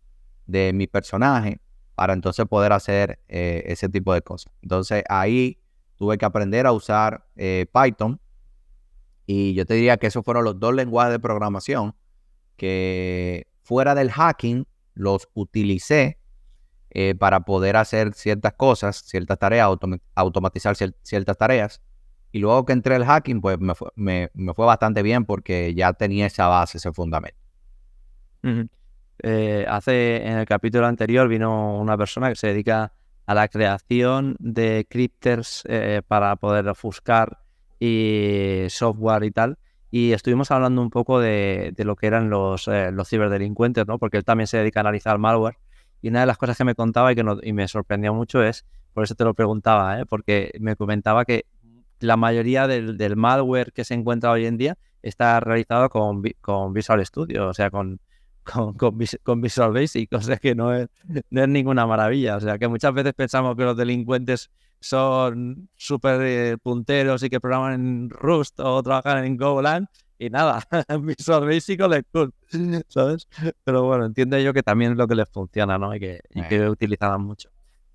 Speaker 3: de mi personaje para entonces poder hacer ese tipo de cosas. Entonces, ahí tuve que aprender a usar Python y yo te diría que esos fueron los 2 lenguajes de programación que fuera del hacking los utilicé para poder hacer ciertas cosas, ciertas tareas, automatizar ciertas tareas. Y luego que entré al hacking, pues me fue bastante bien porque ya tenía esa base, ese fundamento.
Speaker 2: Ujú. En el capítulo anterior vino una persona que se dedica a la creación de crypters para poder ofuscar y software y tal. Y estuvimos hablando un poco de lo que eran los ciberdelincuentes, ¿no? Porque él también se dedica a analizar malware. Y una de las cosas que me contaba y me sorprendió mucho es, por eso te lo preguntaba, porque me comentaba que la mayoría del malware que se encuentra hoy en día está realizado con Visual Studio, o sea, con Visual Basic, o sea que no es ninguna maravilla. O sea que muchas veces pensamos que los delincuentes son súper punteros y que programan en Rust o trabajan en Golang y nada, Visual Basic o les cool, ¿sabes? Pero bueno, entiendo yo que también es lo que les funciona, ¿no? Y que utilizan mucho.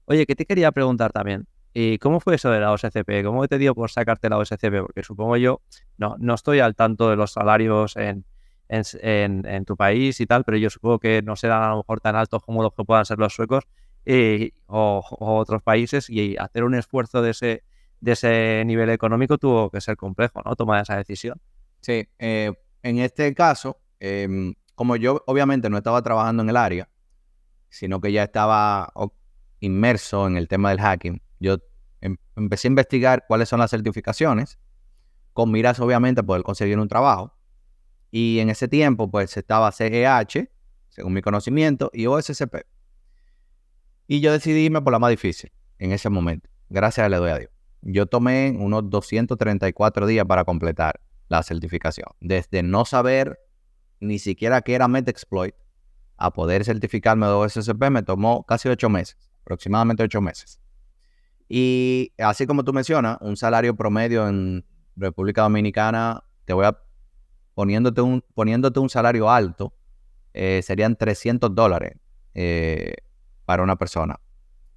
Speaker 2: Oye, que te quería preguntar también, ¿y cómo fue eso de la OSCP? ¿Cómo te dio por sacarte la OSCP? Porque supongo yo, no estoy al tanto de los salarios en tu país y tal, pero yo supongo que no serán a lo mejor tan altos como los que puedan ser los suecos o otros países, y hacer un esfuerzo de ese nivel económico tuvo que ser complejo, ¿no? Tomar esa decisión.
Speaker 3: Sí, en este caso, como yo obviamente no estaba trabajando en el área, sino que ya estaba inmerso en el tema del hacking, yo empecé a investigar cuáles son las certificaciones, con miras obviamente a poder conseguir un trabajo. Y en ese tiempo, pues estaba CEH, según mi conocimiento, y OSCP. Y yo decidí irme por la más difícil en ese momento. Gracias le doy a Dios. Yo tomé unos 234 días para completar la certificación. Desde no saber ni siquiera qué era Metasploit a poder certificarme de OSCP me tomó casi 8 meses, aproximadamente 8 meses. Y así como tú mencionas, un salario promedio en República Dominicana, poniéndote un salario alto, serían $300 para una persona.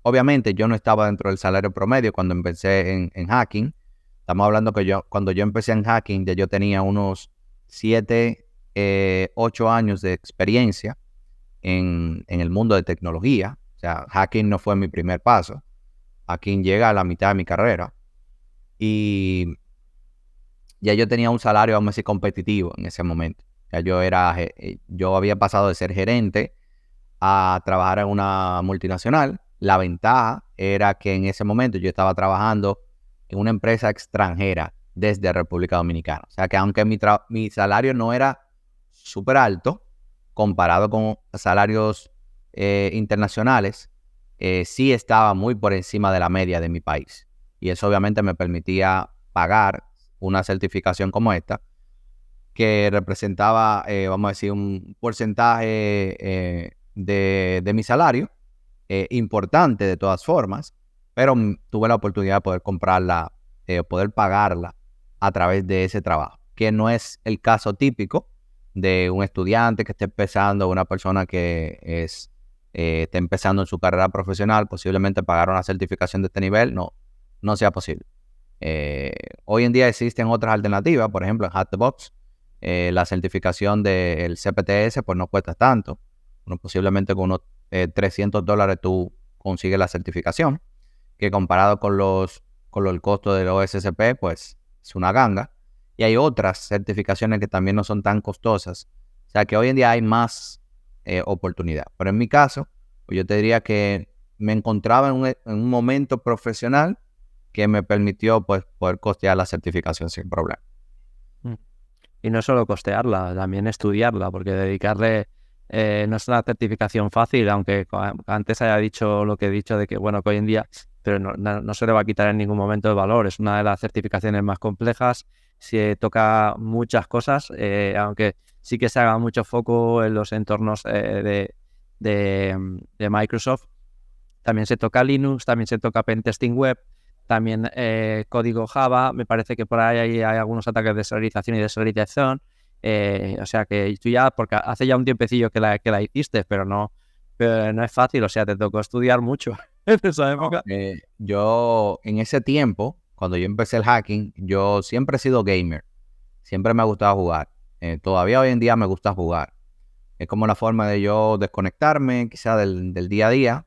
Speaker 3: Obviamente yo no estaba dentro del salario promedio cuando empecé en hacking. Estamos hablando que cuando yo empecé en hacking, ya yo tenía unos 7, 8 años de experiencia en el mundo de tecnología. O sea, hacking no fue mi primer paso. Hacking llega a la mitad de mi carrera. Y ya yo tenía un salario, vamos a decir, competitivo en ese momento. Ya yo había pasado de ser gerente a trabajar en una multinacional. La ventaja era que en ese momento yo estaba trabajando en una empresa extranjera desde República Dominicana. O sea que aunque mi salario no era súper alto comparado con salarios internacionales, sí estaba muy por encima de la media de mi país. Y eso obviamente me permitía pagar una certificación como esta, que representaba, vamos a decir, un porcentaje de mi salario, importante de todas formas, pero tuve la oportunidad de poder comprarla, poder pagarla a través de ese trabajo, que no es el caso típico de un estudiante que esté empezando, una persona que esté empezando en su carrera profesional. Posiblemente pagar una certificación de este nivel no sea posible. Hoy en día existen otras alternativas, por ejemplo en Hack the Box, la certificación del CPTS pues no cuesta tanto, Posiblemente con unos $300 tú consigues la certificación, que comparado con el costo del OSCP, pues es una ganga. Y hay otras certificaciones que también no son tan costosas. O sea que hoy en día hay más oportunidad. Pero en mi caso, pues yo te diría que me encontraba en un momento profesional que me permitió pues poder costear la certificación sin problema.
Speaker 2: Y no solo costearla, también estudiarla, porque dedicarle no es una certificación fácil, aunque antes haya dicho lo que he dicho de que, bueno, que hoy en día, pero no se le va a quitar en ningún momento el valor. Es una de las certificaciones más complejas, se toca muchas cosas, aunque sí que se haga mucho foco en los entornos de Microsoft. También se toca Linux, también se toca pentesting web, también código Java. Me parece que por ahí hay algunos ataques de serialización y deserialización. O sea que tú ya, porque hace ya un tiempecillo que la hiciste, pero no es fácil. O sea, te tocó estudiar mucho en esa época.
Speaker 3: Yo en ese tiempo, cuando yo empecé el hacking, yo siempre he sido gamer. Siempre me ha gustado jugar. Todavía hoy en día me gusta jugar. Es como una forma de yo desconectarme quizás del día a día.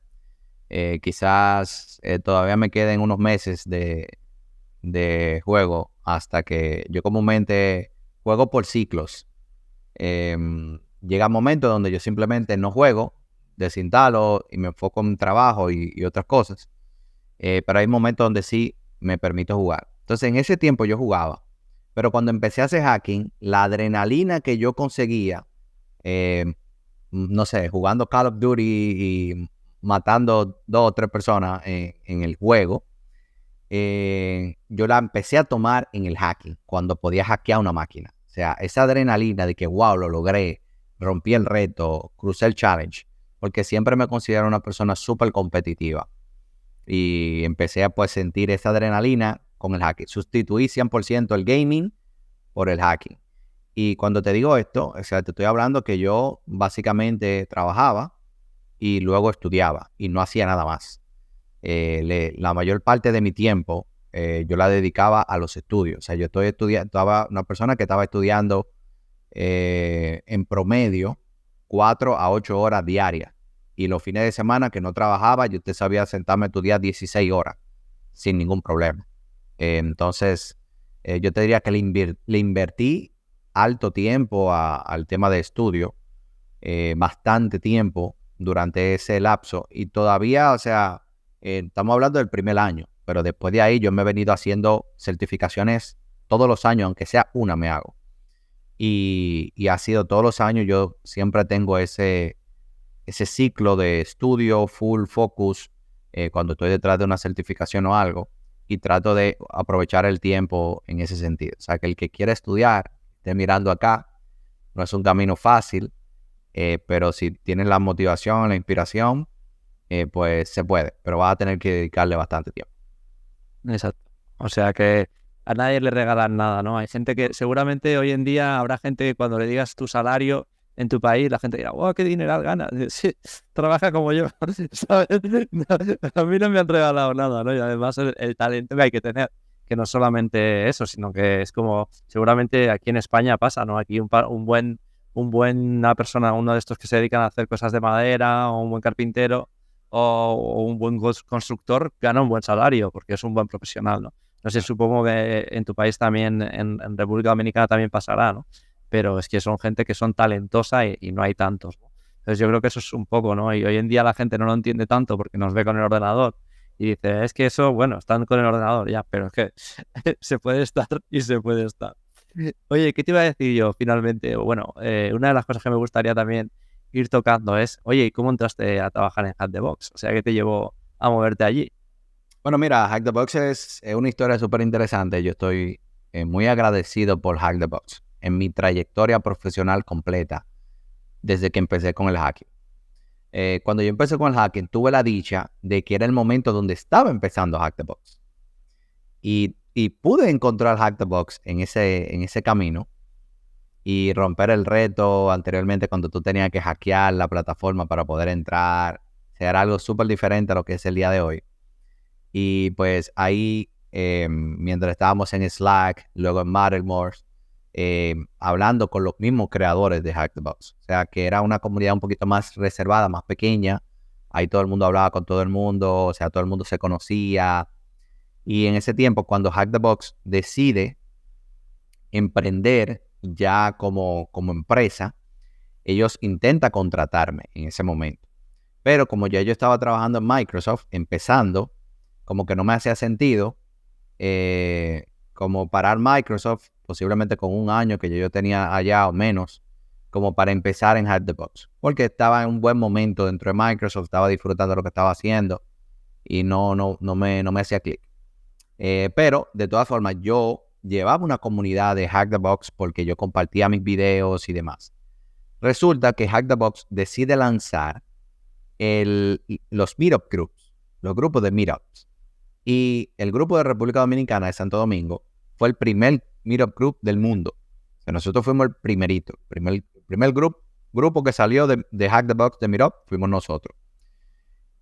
Speaker 3: Quizás todavía me queden unos meses de juego hasta que yo comúnmente juego por ciclos. Llega un momento donde yo simplemente no juego, desinstalo y me enfoco en mi trabajo y otras cosas. Pero hay momentos donde sí me permito jugar. Entonces en ese tiempo yo jugaba. Pero cuando empecé a hacer hacking, la adrenalina que yo conseguía, no sé, jugando Call of Duty y matando 2 o 3 personas en el juego, yo la empecé a tomar en el hacking, cuando podía hackear una máquina. O sea, esa adrenalina de que, wow, lo logré, rompí el reto, crucé el challenge, porque siempre me considero una persona súper competitiva. Y empecé a pues sentir esa adrenalina con el hacking. Sustituí 100% el gaming por el hacking. Y cuando te digo esto, o sea, te estoy hablando que yo básicamente trabajaba y luego estudiaba y no hacía nada más. La mayor parte de mi tiempo yo la dedicaba a los estudios. O sea, yo estaba una persona que estaba estudiando en promedio 4 a 8 horas diarias. Y los fines de semana que no trabajaba, yo sabía sentarme a estudiar 16 horas sin ningún problema. Entonces, yo te diría que le invertí alto tiempo al tema de estudio, bastante tiempo durante ese lapso. Y todavía, o sea, estamos hablando del primer año, pero después de ahí yo me he venido haciendo certificaciones todos los años, aunque sea una me hago. Y ha sido todos los años, yo siempre tengo ese ciclo de estudio, full focus, cuando estoy detrás de una certificación o algo, y trato de aprovechar el tiempo en ese sentido. O sea, que el que quiera estudiar, esté mirando acá, no es un camino fácil, pero si tienes la motivación, la inspiración, pues se puede, pero vas a tener que dedicarle bastante tiempo.
Speaker 2: Exacto. O sea que a nadie le regalan nada, ¿no? Hay gente que seguramente hoy en día habrá gente que cuando le digas tu salario en tu país, la gente dirá, wow, qué dinero ganas. Sí, trabaja como yo, ¿sabes? No, a mí no me han regalado nada, ¿no? Y además el talento que hay que tener, que no es solamente eso, sino que es como, seguramente aquí en España pasa, ¿no? Aquí una persona, uno de estos que se dedican a hacer cosas de madera, o un buen carpintero, o un buen constructor, gana un buen salario, porque es un buen profesional, ¿no? No sé, supongo que en tu país también, en República Dominicana también pasará, ¿no? Pero es que son gente que son talentosa y no hay tantos, ¿no? Entonces yo creo que eso es un poco, ¿no? Y hoy en día la gente no lo entiende tanto porque nos ve con el ordenador y dice, es que eso, bueno, están con el ordenador ya, pero es que se puede estar y se puede estar. Oye, ¿qué te iba a decir yo finalmente? Bueno, una de las cosas que me gustaría también ir tocando es, oye, ¿y cómo entraste a trabajar en Hack the Box? O sea, ¿qué te llevó a moverte allí?
Speaker 3: Bueno, mira, Hack the Box es una historia súper interesante. Yo estoy muy agradecido por Hack the Box en mi trayectoria profesional completa desde que empecé con el hacking. Cuando yo empecé con el hacking, tuve la dicha de que era el momento donde estaba empezando Hack the Box. Y pude encontrar Hack the Box en ese camino y romper el reto anteriormente cuando tú tenías que hackear la plataforma para poder entrar. O sea, era algo súper diferente a lo que es el día de hoy. Y pues ahí, mientras estábamos en Slack, luego en Mattermost, hablando con los mismos creadores de Hack the Box. O sea, que era una comunidad un poquito más reservada, más pequeña. Ahí todo el mundo hablaba con todo el mundo, o sea, todo el mundo se conocía. Y en ese tiempo, cuando Hack the Box decide emprender ya como empresa, ellos intentan contratarme en ese momento. Pero como ya yo estaba trabajando en Microsoft, empezando, como que no me hacía sentido como parar Microsoft, posiblemente con un año que yo tenía allá o menos, como para empezar en Hack the Box. Porque estaba en un buen momento dentro de Microsoft, estaba disfrutando de lo que estaba haciendo y no me hacía clic. Pero de todas formas, yo llevaba una comunidad de Hack the Box porque yo compartía mis videos y demás. Resulta que Hack the Box decide lanzar los Meetup Groups, los grupos de Meetups. Y el grupo de República Dominicana de Santo Domingo fue el primer Meetup Group del mundo. O sea, nosotros fuimos el primerito, primer grupo que salió de Hack the Box de Meetup, fuimos nosotros.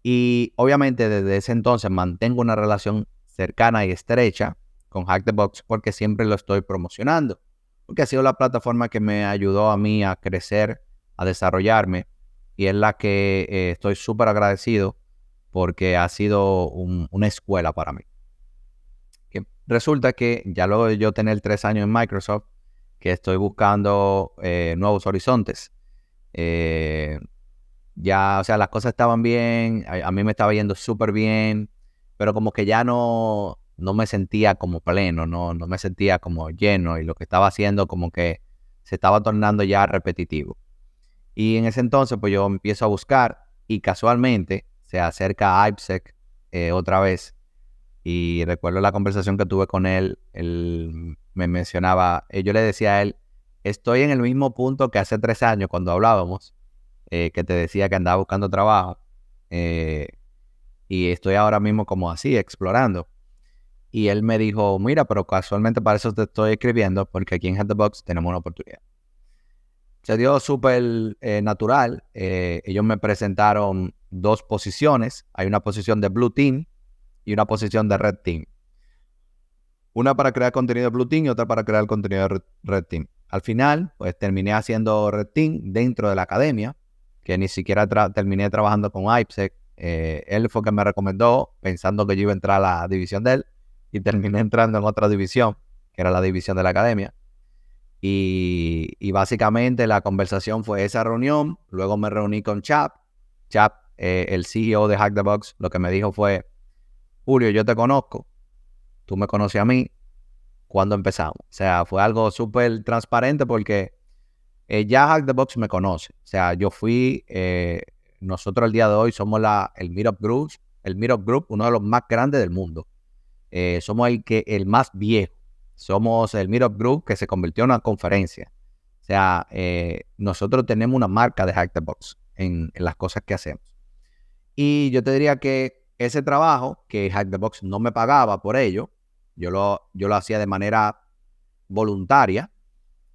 Speaker 3: Y obviamente desde ese entonces mantengo una relación cercana y estrecha con Hack the Box porque siempre lo estoy promocionando. Porque ha sido la plataforma que me ayudó a mí a crecer, a desarrollarme. Y es la que estoy súper agradecido porque ha sido una escuela para mí. Que resulta que ya luego de yo tener 3 años en Microsoft, que estoy buscando nuevos horizontes. Ya, o sea, las cosas estaban bien, a mí me estaba yendo súper bien, pero como que ya no me sentía como pleno, no me sentía como lleno y lo que estaba haciendo como que se estaba tornando ya repetitivo. Y en ese entonces pues yo empiezo a buscar y casualmente se acerca a IPSEC otra vez y recuerdo la conversación que tuve con él me mencionaba, yo le decía a él, estoy en el mismo punto que hace 3 años cuando hablábamos, que te decía que andaba buscando trabajo y estoy ahora mismo como así, explorando. Y él me dijo, mira, pero casualmente para eso te estoy escribiendo porque aquí en Hack the Box tenemos una oportunidad. Se dio súper natural. Ellos me presentaron 2 posiciones. Hay una posición de Blue Team y una posición de Red Team. Una para crear contenido de Blue Team y otra para crear contenido de Red Team. Al final, pues terminé haciendo Red Team dentro de la academia, que ni siquiera terminé trabajando con IPSEC. Él fue que me recomendó, pensando que yo iba a entrar a la división de él, y terminé entrando en otra división, que era la división de la academia. Y básicamente la conversación fue esa reunión. Luego me reuní con Chap. Chap, el CEO de Hack the Box, lo que me dijo fue, Julio, yo te conozco, tú me conoces a mí, ¿cuándo empezamos? O sea, fue algo súper transparente porque ya Hack the Box me conoce. O sea, yo fui, nosotros el día de hoy somos el Meetup Group, uno de los más grandes del mundo. Somos el más viejo. Somos el Meetup Group que se convirtió en una conferencia. O sea, nosotros tenemos una marca de Hack the Box en las cosas que hacemos. Y yo te diría que ese trabajo, que Hack the Box no me pagaba por ello, yo lo hacía de manera voluntaria,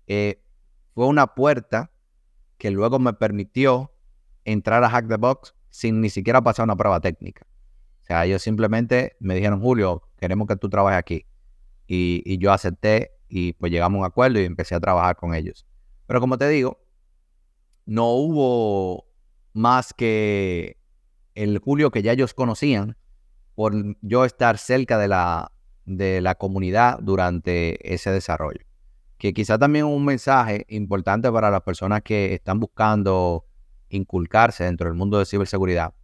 Speaker 3: fue una puerta que luego me permitió entrar a Hack the Box sin ni siquiera pasar una prueba técnica. O sea, ellos simplemente me dijeron, Julio, queremos que tú trabajes aquí. Y yo acepté y pues llegamos a un acuerdo y empecé a trabajar con ellos. Pero como te digo, no hubo más que el Julio que ya ellos conocían por yo estar cerca de la comunidad durante ese desarrollo. Que quizá también un mensaje importante para las personas que están buscando inculcarse dentro del mundo de ciberseguridad.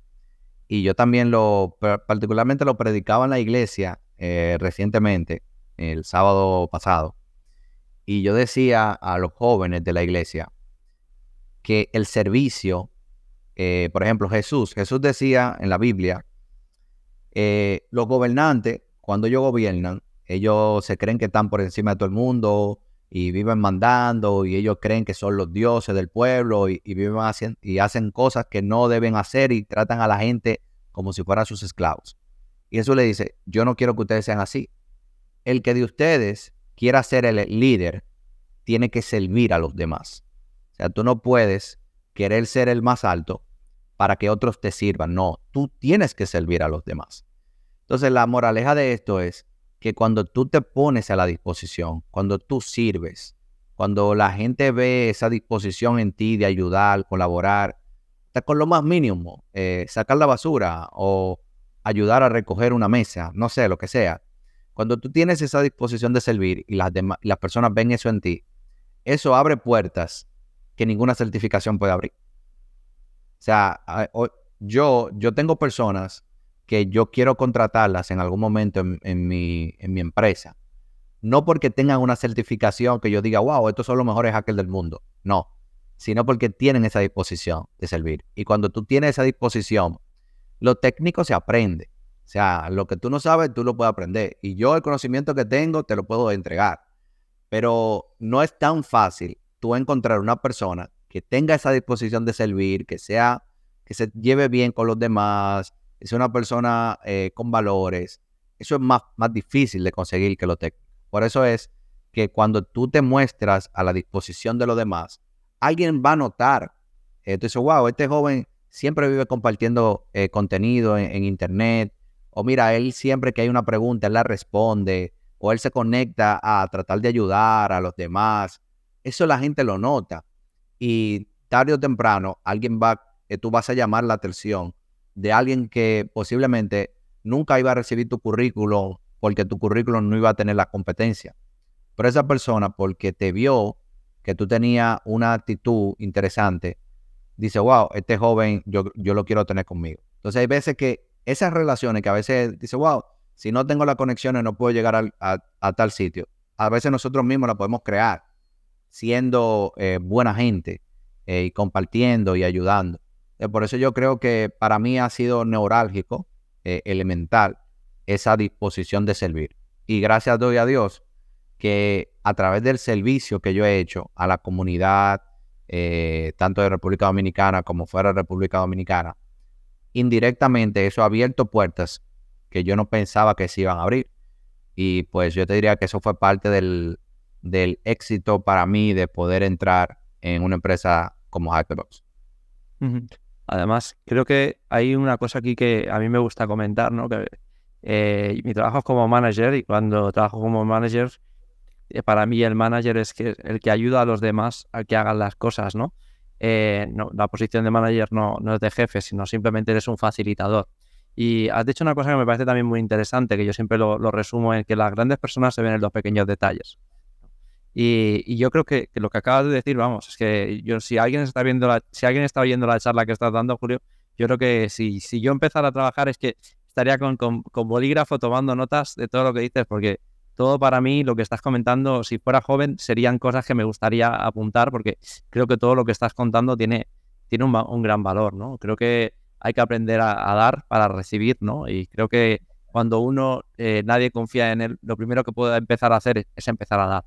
Speaker 3: Y yo también particularmente lo predicaba en la iglesia recientemente, el sábado pasado. Y yo decía a los jóvenes de la iglesia que el servicio, por ejemplo, Jesús decía en la Biblia, los gobernantes, cuando ellos gobiernan, ellos se creen que están por encima de todo el mundo y viven mandando y ellos creen que son los dioses del pueblo y viven y hacen cosas que no deben hacer y tratan a la gente como si fueran sus esclavos. Y Jesús le dice, yo no quiero que ustedes sean así. El que de ustedes quiera ser el líder tiene que servir a los demás. O sea, tú no puedes querer ser el más alto para que otros te sirvan. No, tú tienes que servir a los demás. Entonces, la moraleja de esto es que cuando tú te pones a la disposición, cuando tú sirves, cuando la gente ve esa disposición en ti de ayudar, colaborar, hasta con lo más mínimo, sacar la basura o ayudar a recoger una mesa, no sé, lo que sea. Cuando tú tienes esa disposición de servir y las personas ven eso en ti, eso abre puertas que ninguna certificación puede abrir. O sea, yo tengo personas que yo quiero contratarlas en algún momento en mi empresa. No porque tengan una certificación que yo diga, wow, estos son los mejores hackers del mundo. No, sino porque tienen esa disposición de servir. Y cuando tú tienes esa disposición, lo técnico se aprende. O sea, lo que tú no sabes, tú lo puedes aprender. Y yo el conocimiento que tengo, te lo puedo entregar. Pero no es tan fácil tú encontrar una persona que tenga esa disposición de servir, que se lleve bien con los demás, que sea una persona con valores. Eso es más difícil de conseguir que lo técnico. Por eso es que cuando tú te muestras a la disposición de los demás, alguien va a notar. Tú dices, wow, este joven siempre vive compartiendo contenido en internet. O mira, él siempre que hay una pregunta, él la responde. O él se conecta a tratar de ayudar a los demás. Eso la gente lo nota. Y tarde o temprano, tú vas a llamar la atención de alguien que posiblemente nunca iba a recibir tu currículum porque tu currículum no iba a tener la competencia. Pero esa persona, porque te vio que tú tenías una actitud interesante, dice, wow, este joven yo lo quiero tener conmigo. Entonces hay veces que esas relaciones que a veces dice, wow, si no tengo las conexiones no puedo llegar a tal sitio. A veces nosotros mismos la podemos crear siendo buena gente y compartiendo y ayudando. Por eso yo creo que para mí ha sido neurálgico, elemental, esa disposición de servir. Y gracias doy a Dios que a través del servicio que yo he hecho a la comunidad, tanto de República Dominicana como fuera de República Dominicana, indirectamente eso ha abierto puertas que yo no pensaba que se iban a abrir. Y pues yo te diría que eso fue parte del éxito para mí de poder entrar en una empresa como Hack the Box.
Speaker 2: Ujú. Además, creo que hay una cosa aquí que a mí me gusta comentar, ¿no? Que mi trabajo es como manager y cuando trabajo como manager, para mí el manager es el que ayuda a los demás a que hagan las cosas, ¿no? La posición de manager no es de jefe, sino simplemente eres un facilitador. Y has dicho una cosa que me parece también muy interesante, que yo siempre lo resumo en que las grandes personas se ven en los pequeños detalles. Y yo creo que lo que acabas de decir, vamos, es que si alguien está oyendo la charla que estás dando, Julio, yo creo que si yo empezara a trabajar es que estaría con bolígrafo tomando notas de todo lo que dices, porque todo para mí, lo que estás comentando, si fuera joven, serían cosas que me gustaría apuntar, porque creo que todo lo que estás contando tiene un gran valor, ¿no? Creo que hay que aprender a dar para recibir, ¿no? Y creo que cuando nadie confía en él, lo primero que puede empezar a hacer es empezar a dar.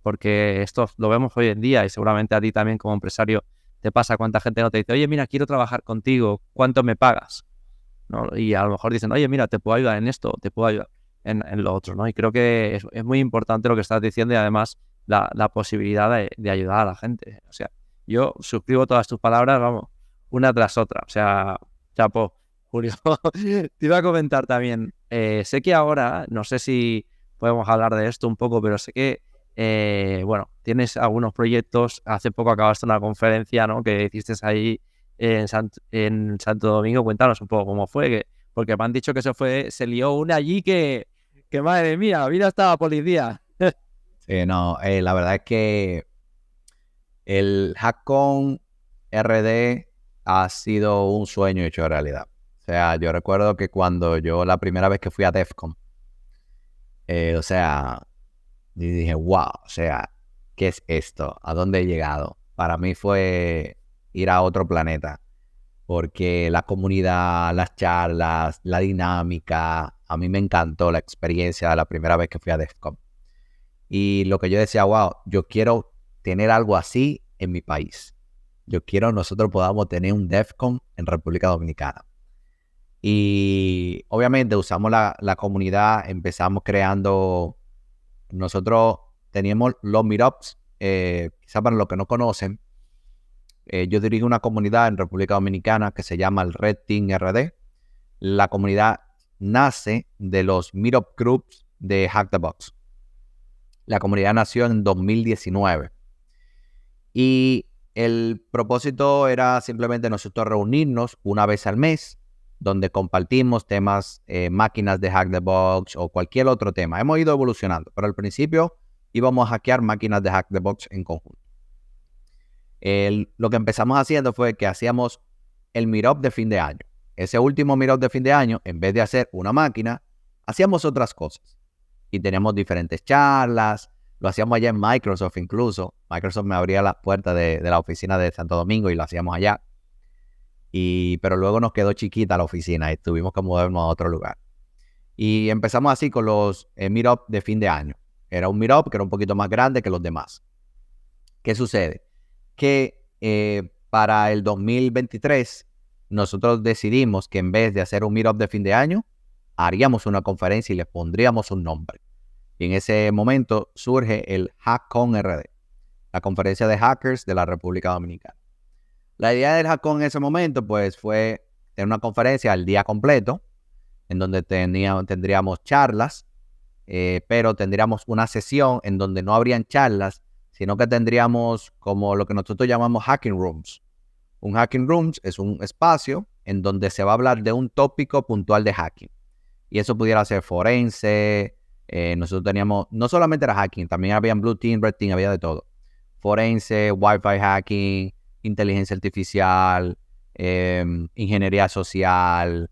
Speaker 2: Porque esto lo vemos hoy en día y seguramente a ti también como empresario te pasa, cuánta gente no te dice, oye, mira, quiero trabajar contigo, ¿cuánto me pagas? ¿No? Y a lo mejor dicen, oye, mira, te puedo ayudar en esto, te puedo ayudar en lo otro, ¿no? Y creo que es muy importante lo que estás diciendo y además la posibilidad de ayudar a la gente. O sea, yo suscribo todas tus palabras, vamos, una tras otra. O sea, chapo, Julio. Te iba a comentar también, sé que ahora, no sé si podemos hablar de esto un poco, pero sé que bueno, tienes algunos proyectos. Hace poco acabaste una conferencia, ¿no? Que hiciste ahí en Santo Domingo. Cuéntanos un poco cómo fue, porque me han dicho que se lió una allí que madre mía, mira, estaba policía.
Speaker 3: No, la verdad es que el HackCon RD ha sido un sueño hecho realidad. O sea, yo recuerdo que cuando la primera vez que fui a DEF CON, o sea, y dije, wow, o sea, ¿qué es esto? ¿A dónde he llegado? Para mí fue ir a otro planeta, porque la comunidad, las charlas, la dinámica, a mí me encantó la experiencia de la primera vez que fui a DEF CON. Y lo que yo decía, wow, yo quiero tener algo así en mi país. Yo quiero nosotros podamos tener un DEF CON en República Dominicana. Y obviamente usamos la comunidad, empezamos creando. Nosotros teníamos los meetups, quizás para los que no conocen, yo dirijo una comunidad en República Dominicana que se llama el Red Team RD. La comunidad nace de los meetup groups de Hack the Box. La comunidad nació en 2019 Y el propósito era simplemente nosotros reunirnos una vez al mes, donde compartimos temas, máquinas de Hack the Box o cualquier otro tema. Hemos ido evolucionando, pero al principio íbamos a hackear máquinas de Hack the Box en conjunto. Lo que empezamos haciendo fue que hacíamos el meetup de fin de año. Ese último meetup de fin de año, en vez de hacer una máquina, hacíamos otras cosas. Y teníamos diferentes charlas. Lo hacíamos allá en Microsoft incluso. Microsoft me abría las puertas de la oficina de Santo Domingo y lo hacíamos allá. Pero luego nos quedó chiquita la oficina y tuvimos que movernos a otro lugar. Y empezamos así con los meetup de fin de año. Era un meetup que era un poquito más grande que los demás. ¿Qué sucede? Que para el 2023 nosotros decidimos que en vez de hacer un meetup de fin de año, haríamos una conferencia y le pondríamos un nombre. Y en ese momento surge el HackCon RD, la conferencia de hackers de la República Dominicana. La idea del HackCon en ese momento pues fue tener una conferencia al día completo, en donde tendríamos charlas, pero tendríamos una sesión en donde no habrían charlas, sino que tendríamos como lo que nosotros llamamos hacking rooms. Un hacking rooms es un espacio en donde se va a hablar de un tópico puntual de hacking. Y eso pudiera ser forense. Nosotros teníamos, no solamente era hacking, también había Blue Team, Red Team, había de todo. Forense, Wi-Fi hacking, inteligencia artificial, ingeniería social,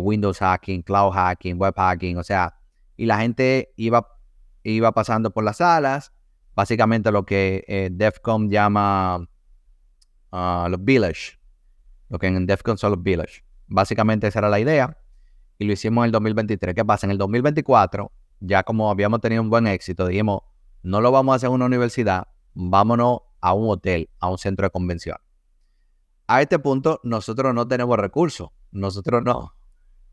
Speaker 3: Windows hacking, cloud hacking, web hacking, o sea, y la gente iba pasando por las salas, básicamente lo que DEFCON llama los village, lo que en DEFCON son los village. Básicamente esa era la idea y lo hicimos en el 2023. ¿Qué pasa? En el 2024, ya como habíamos tenido un buen éxito, dijimos, no lo vamos a hacer en una universidad, vámonos a un hotel, a un centro de convención. A este punto, nosotros no tenemos recursos, nosotros no.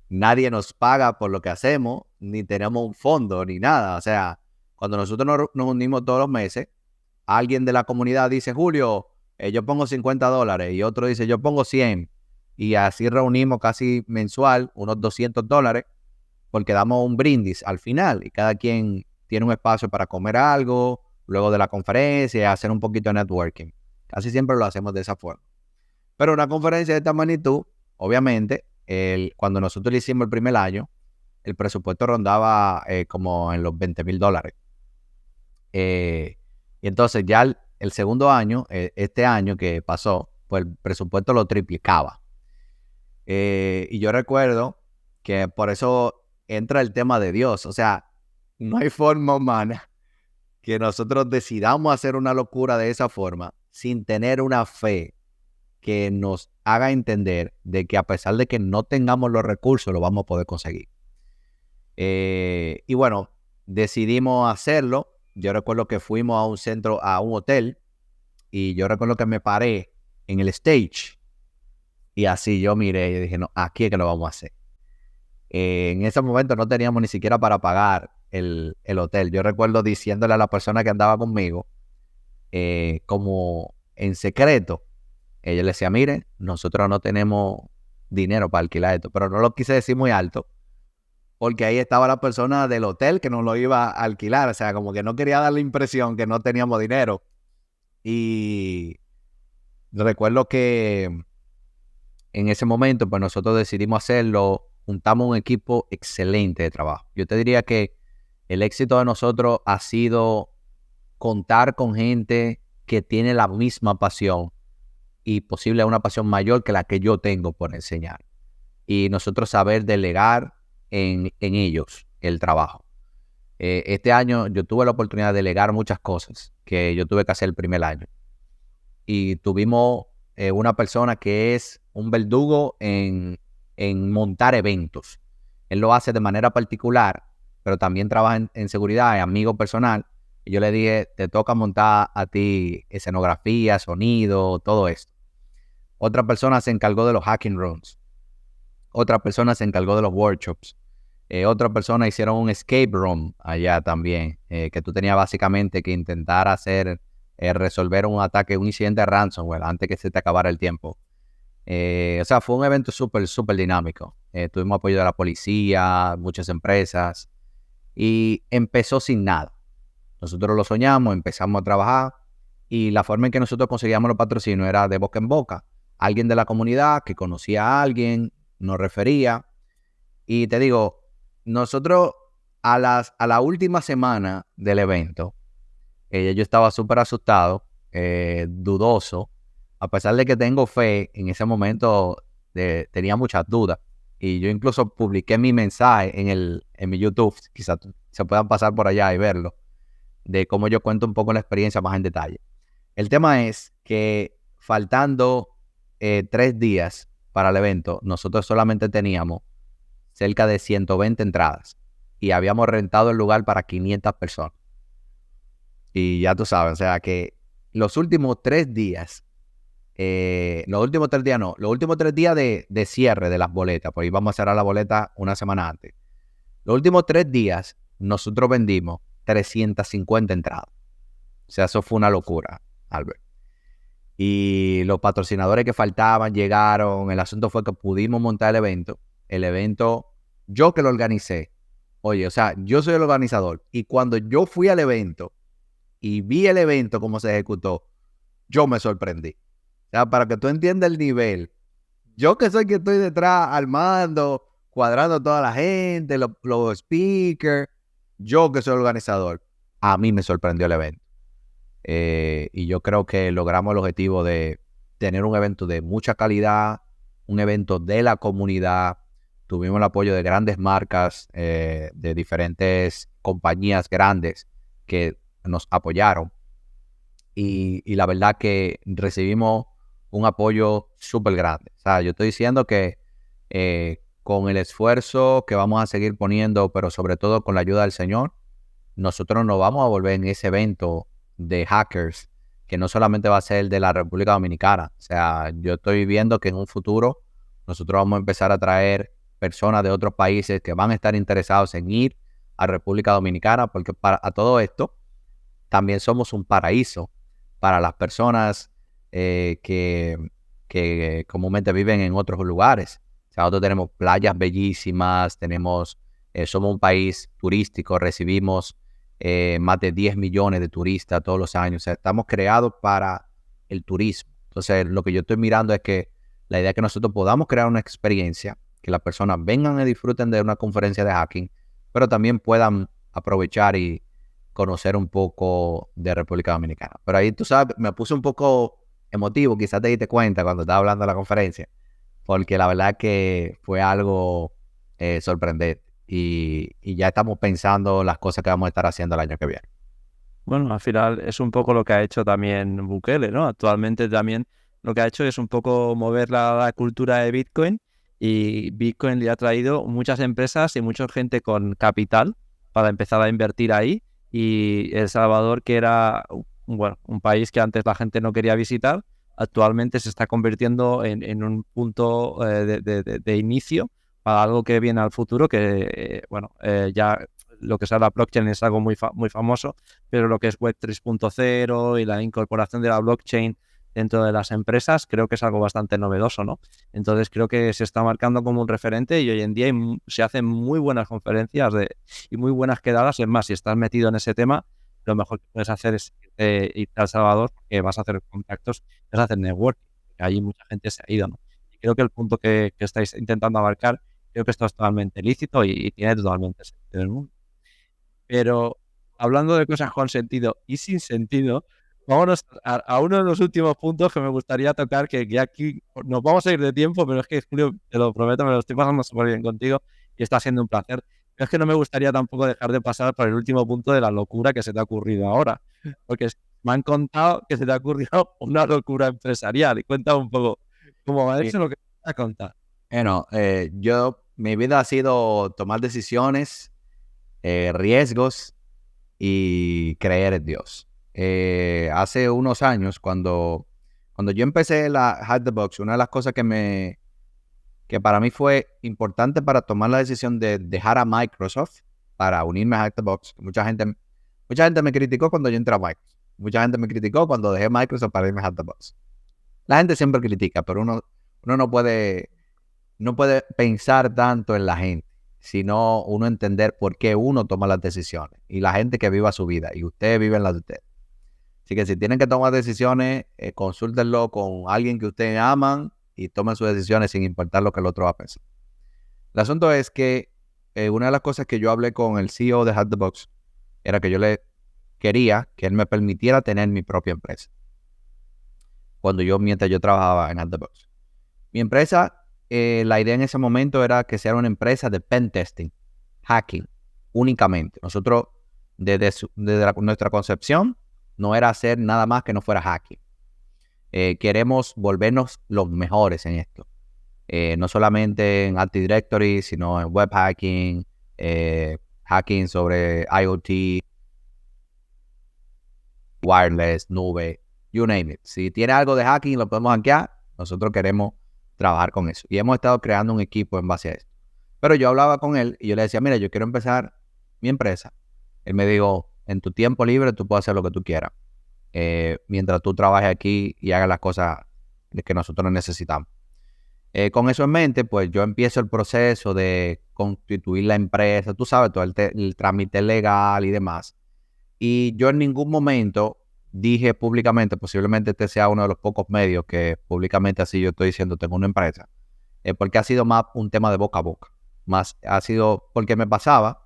Speaker 3: Nadie nos paga por lo que hacemos, ni tenemos un fondo, ni nada. O sea, cuando nosotros nos unimos todos los meses, alguien de la comunidad dice, Julio, yo pongo $50, y otro dice, yo pongo 100. Y así reunimos casi mensual unos $200, porque damos un brindis al final, y cada quien tiene un espacio para comer algo, luego de la conferencia, hacer un poquito de networking. Casi siempre lo hacemos de esa forma. Pero una conferencia de esta magnitud, obviamente, cuando nosotros le hicimos el primer año, el presupuesto rondaba como en los $20,000. Y entonces ya el segundo año, este año que pasó, pues el presupuesto lo triplicaba. Y yo recuerdo que por eso entra el tema de Dios. O sea, no hay forma humana que nosotros decidamos hacer una locura de esa forma sin tener una fe que nos haga entender de que a pesar de que no tengamos los recursos, lo vamos a poder conseguir. Y bueno, decidimos hacerlo. Yo recuerdo que fuimos a un hotel, y yo recuerdo que me paré en el stage, y así yo miré y dije, no, aquí es que lo vamos a hacer. En ese momento no teníamos ni siquiera para pagar el hotel. Yo recuerdo diciéndole a la persona que andaba conmigo, como en secreto, ella le decía, mire, nosotros no tenemos dinero para alquilar esto, pero no lo quise decir muy alto, porque ahí estaba la persona del hotel que nos lo iba a alquilar, o sea, como que no quería dar la impresión que no teníamos dinero. Y recuerdo que en ese momento, pues nosotros decidimos hacerlo, juntamos un equipo excelente de trabajo. Yo te diría que el éxito de nosotros ha sido contar con gente que tiene la misma pasión, y posible una pasión mayor que la que yo tengo por enseñar. Y nosotros saber delegar en ellos el trabajo. Este año yo tuve la oportunidad de delegar muchas cosas que yo tuve que hacer el primer año. Y tuvimos una persona que es un verdugo en montar eventos. Él lo hace de manera particular, pero también trabaja en seguridad, es amigo personal. Y yo le dije, te toca montar a ti escenografía, sonido, todo esto. Otra persona se encargó de los hacking rooms. Otra persona se encargó de los workshops. Otra persona hicieron un escape room allá también, que tú tenías básicamente que intentar resolver un ataque, un incidente de ransomware antes que se te acabara el tiempo. O sea, fue un evento súper, súper dinámico. Tuvimos apoyo de la policía, muchas empresas, y empezó sin nada. Nosotros lo soñamos, empezamos a trabajar, Y la forma en que nosotros conseguíamos los patrocinios era de boca en boca. Alguien de la comunidad que conocía a alguien nos refería. Y te digo, nosotros a la última semana del evento, yo estaba súper asustado, dudoso, a pesar de que tengo fe, en ese momento tenía muchas dudas. Y yo incluso publiqué mi mensaje en mi YouTube, quizás se puedan pasar por allá y verlo, de cómo yo cuento un poco la experiencia más en detalle. El tema es que faltando 3 días para el evento, nosotros solamente teníamos cerca de 120 entradas y habíamos rentado el lugar para 500 personas. Y ya tú sabes, o sea que los últimos 3 días, los últimos 3 días de cierre de las boletas, pues íbamos a cerrar la boleta una semana antes. Los últimos 3 días, nosotros vendimos 350 entradas. O sea, eso fue una locura, Albert. Y los patrocinadores que faltaban llegaron. El asunto fue que pudimos montar el evento. El evento, yo que lo organicé. Oye, o sea, yo soy el organizador. Y cuando yo fui al evento y vi el evento cómo se ejecutó, yo me sorprendí. O sea, para que tú entiendas el nivel. Yo que soy que estoy detrás armando, cuadrando a toda la gente, los speakers. Yo que soy el organizador. A mí me sorprendió el evento. Y yo creo que logramos el objetivo de tener un evento de mucha calidad, un evento de la comunidad. Tuvimos el apoyo de grandes marcas, de diferentes compañías grandes que nos apoyaron. Y la verdad que recibimos un apoyo súper grande. O sea, yo estoy diciendo que con el esfuerzo que vamos a seguir poniendo, pero sobre todo con la ayuda del Señor, nosotros nos vamos a volver en ese evento de hackers, que no solamente va a ser de la República Dominicana. O sea, yo estoy viendo que en un futuro nosotros vamos a empezar a traer personas de otros países que van a estar interesados en ir a República Dominicana, porque a todo esto también somos un paraíso para las personas que comúnmente viven en otros lugares. O sea, nosotros tenemos playas bellísimas, somos un país turístico, recibimos más de 10 millones de turistas todos los años. O sea, estamos creados para el turismo. Entonces, lo que yo estoy mirando es que la idea es que nosotros podamos crear una experiencia, que las personas vengan y disfruten de una conferencia de hacking, pero también puedan aprovechar y conocer un poco de República Dominicana. Pero ahí, tú sabes, me puse un poco emotivo, quizás te diste cuenta cuando estaba hablando de la conferencia, porque la verdad que fue algo sorprendente. Y ya estamos pensando las cosas que vamos a estar haciendo el año que viene.
Speaker 2: Bueno, al final es un poco lo que ha hecho también Bukele, ¿no? Actualmente también lo que ha hecho es un poco mover la cultura de Bitcoin, y Bitcoin le ha traído muchas empresas y mucha gente con capital para empezar a invertir ahí. Y El Salvador, que era un país que antes la gente no quería visitar, actualmente se está convirtiendo en un punto de inicio para algo que viene al futuro, que ya lo que sea la blockchain es algo muy famoso, pero lo que es Web 3.0 y la incorporación de la blockchain dentro de las empresas, creo que es algo bastante novedoso, ¿no? Entonces creo que se está marcando como un referente, y hoy en día se hacen muy buenas conferencias y muy buenas quedadas. Es más, si estás metido en ese tema, lo mejor que puedes hacer es irte a El Salvador, porque vas a hacer contactos, vas a hacer networking, porque allí mucha gente se ha ido, ¿no? Y creo que el punto que estáis intentando abarcar, creo que esto es totalmente lícito y tiene totalmente sentido del mundo. Pero hablando de cosas con sentido y sin sentido, vámonos a uno de los últimos puntos que me gustaría tocar, que aquí nos vamos a ir de tiempo, pero es que, Julio, te lo prometo, me lo estoy pasando súper bien contigo y está siendo un placer. Pero es que no me gustaría tampoco dejar de pasar por el último punto de la locura que se te ha ocurrido ahora, porque me han contado que se te ha ocurrido una locura empresarial, y cuéntame un poco cómo va eso, lo que te voy a contar.
Speaker 3: Bueno, mi vida ha sido tomar decisiones, riesgos y creer en Dios. Hace unos años, cuando yo empecé la Hack the Box, una de las cosas que para mí fue importante para tomar la decisión de dejar a Microsoft para unirme a Hack the Box. Mucha gente me criticó cuando yo entré a Microsoft. Mucha gente me criticó cuando dejé Microsoft para irme a Hack the Box. La gente siempre critica, pero uno no puede pensar tanto en la gente, sino uno entender por qué uno toma las decisiones y la gente que viva su vida, y usted vive en la de usted. Así Así que si tienen que tomar decisiones, consúltenlo con alguien que ustedes aman y tomen sus decisiones sin importar lo que el otro va a pensar. El asunto es que una de las cosas que yo hablé con el CEO de Hack the Box era que yo le quería que él me permitiera tener mi propia empresa. Mientras yo trabajaba en Hack the Box. Mi empresa, la idea en ese momento era que sea una empresa de pen testing, hacking, únicamente. Nosotros, desde nuestra concepción, no era hacer nada más que no fuera hacking. Queremos volvernos los mejores en esto. No solamente en Active Directory, sino en web hacking, hacking sobre IoT, wireless, nube, you name it. Si tiene algo de hacking y lo podemos hackear, nosotros queremos trabajar con eso. Y hemos estado creando un equipo en base a esto. Pero yo hablaba con él y yo le decía, mira, yo quiero empezar mi empresa. Él me dijo, en tu tiempo libre tú puedes hacer lo que tú quieras. Mientras tú trabajes aquí y hagas las cosas que nosotros necesitamos. Con eso en mente, pues yo empiezo el proceso de constituir la empresa, tú sabes, todo el trámite legal y demás. Y yo en ningún momento dije públicamente, posiblemente este sea uno de los pocos medios que públicamente así yo estoy diciendo tengo una empresa, porque ha sido más un tema de boca a boca. Más ha sido porque me pasaba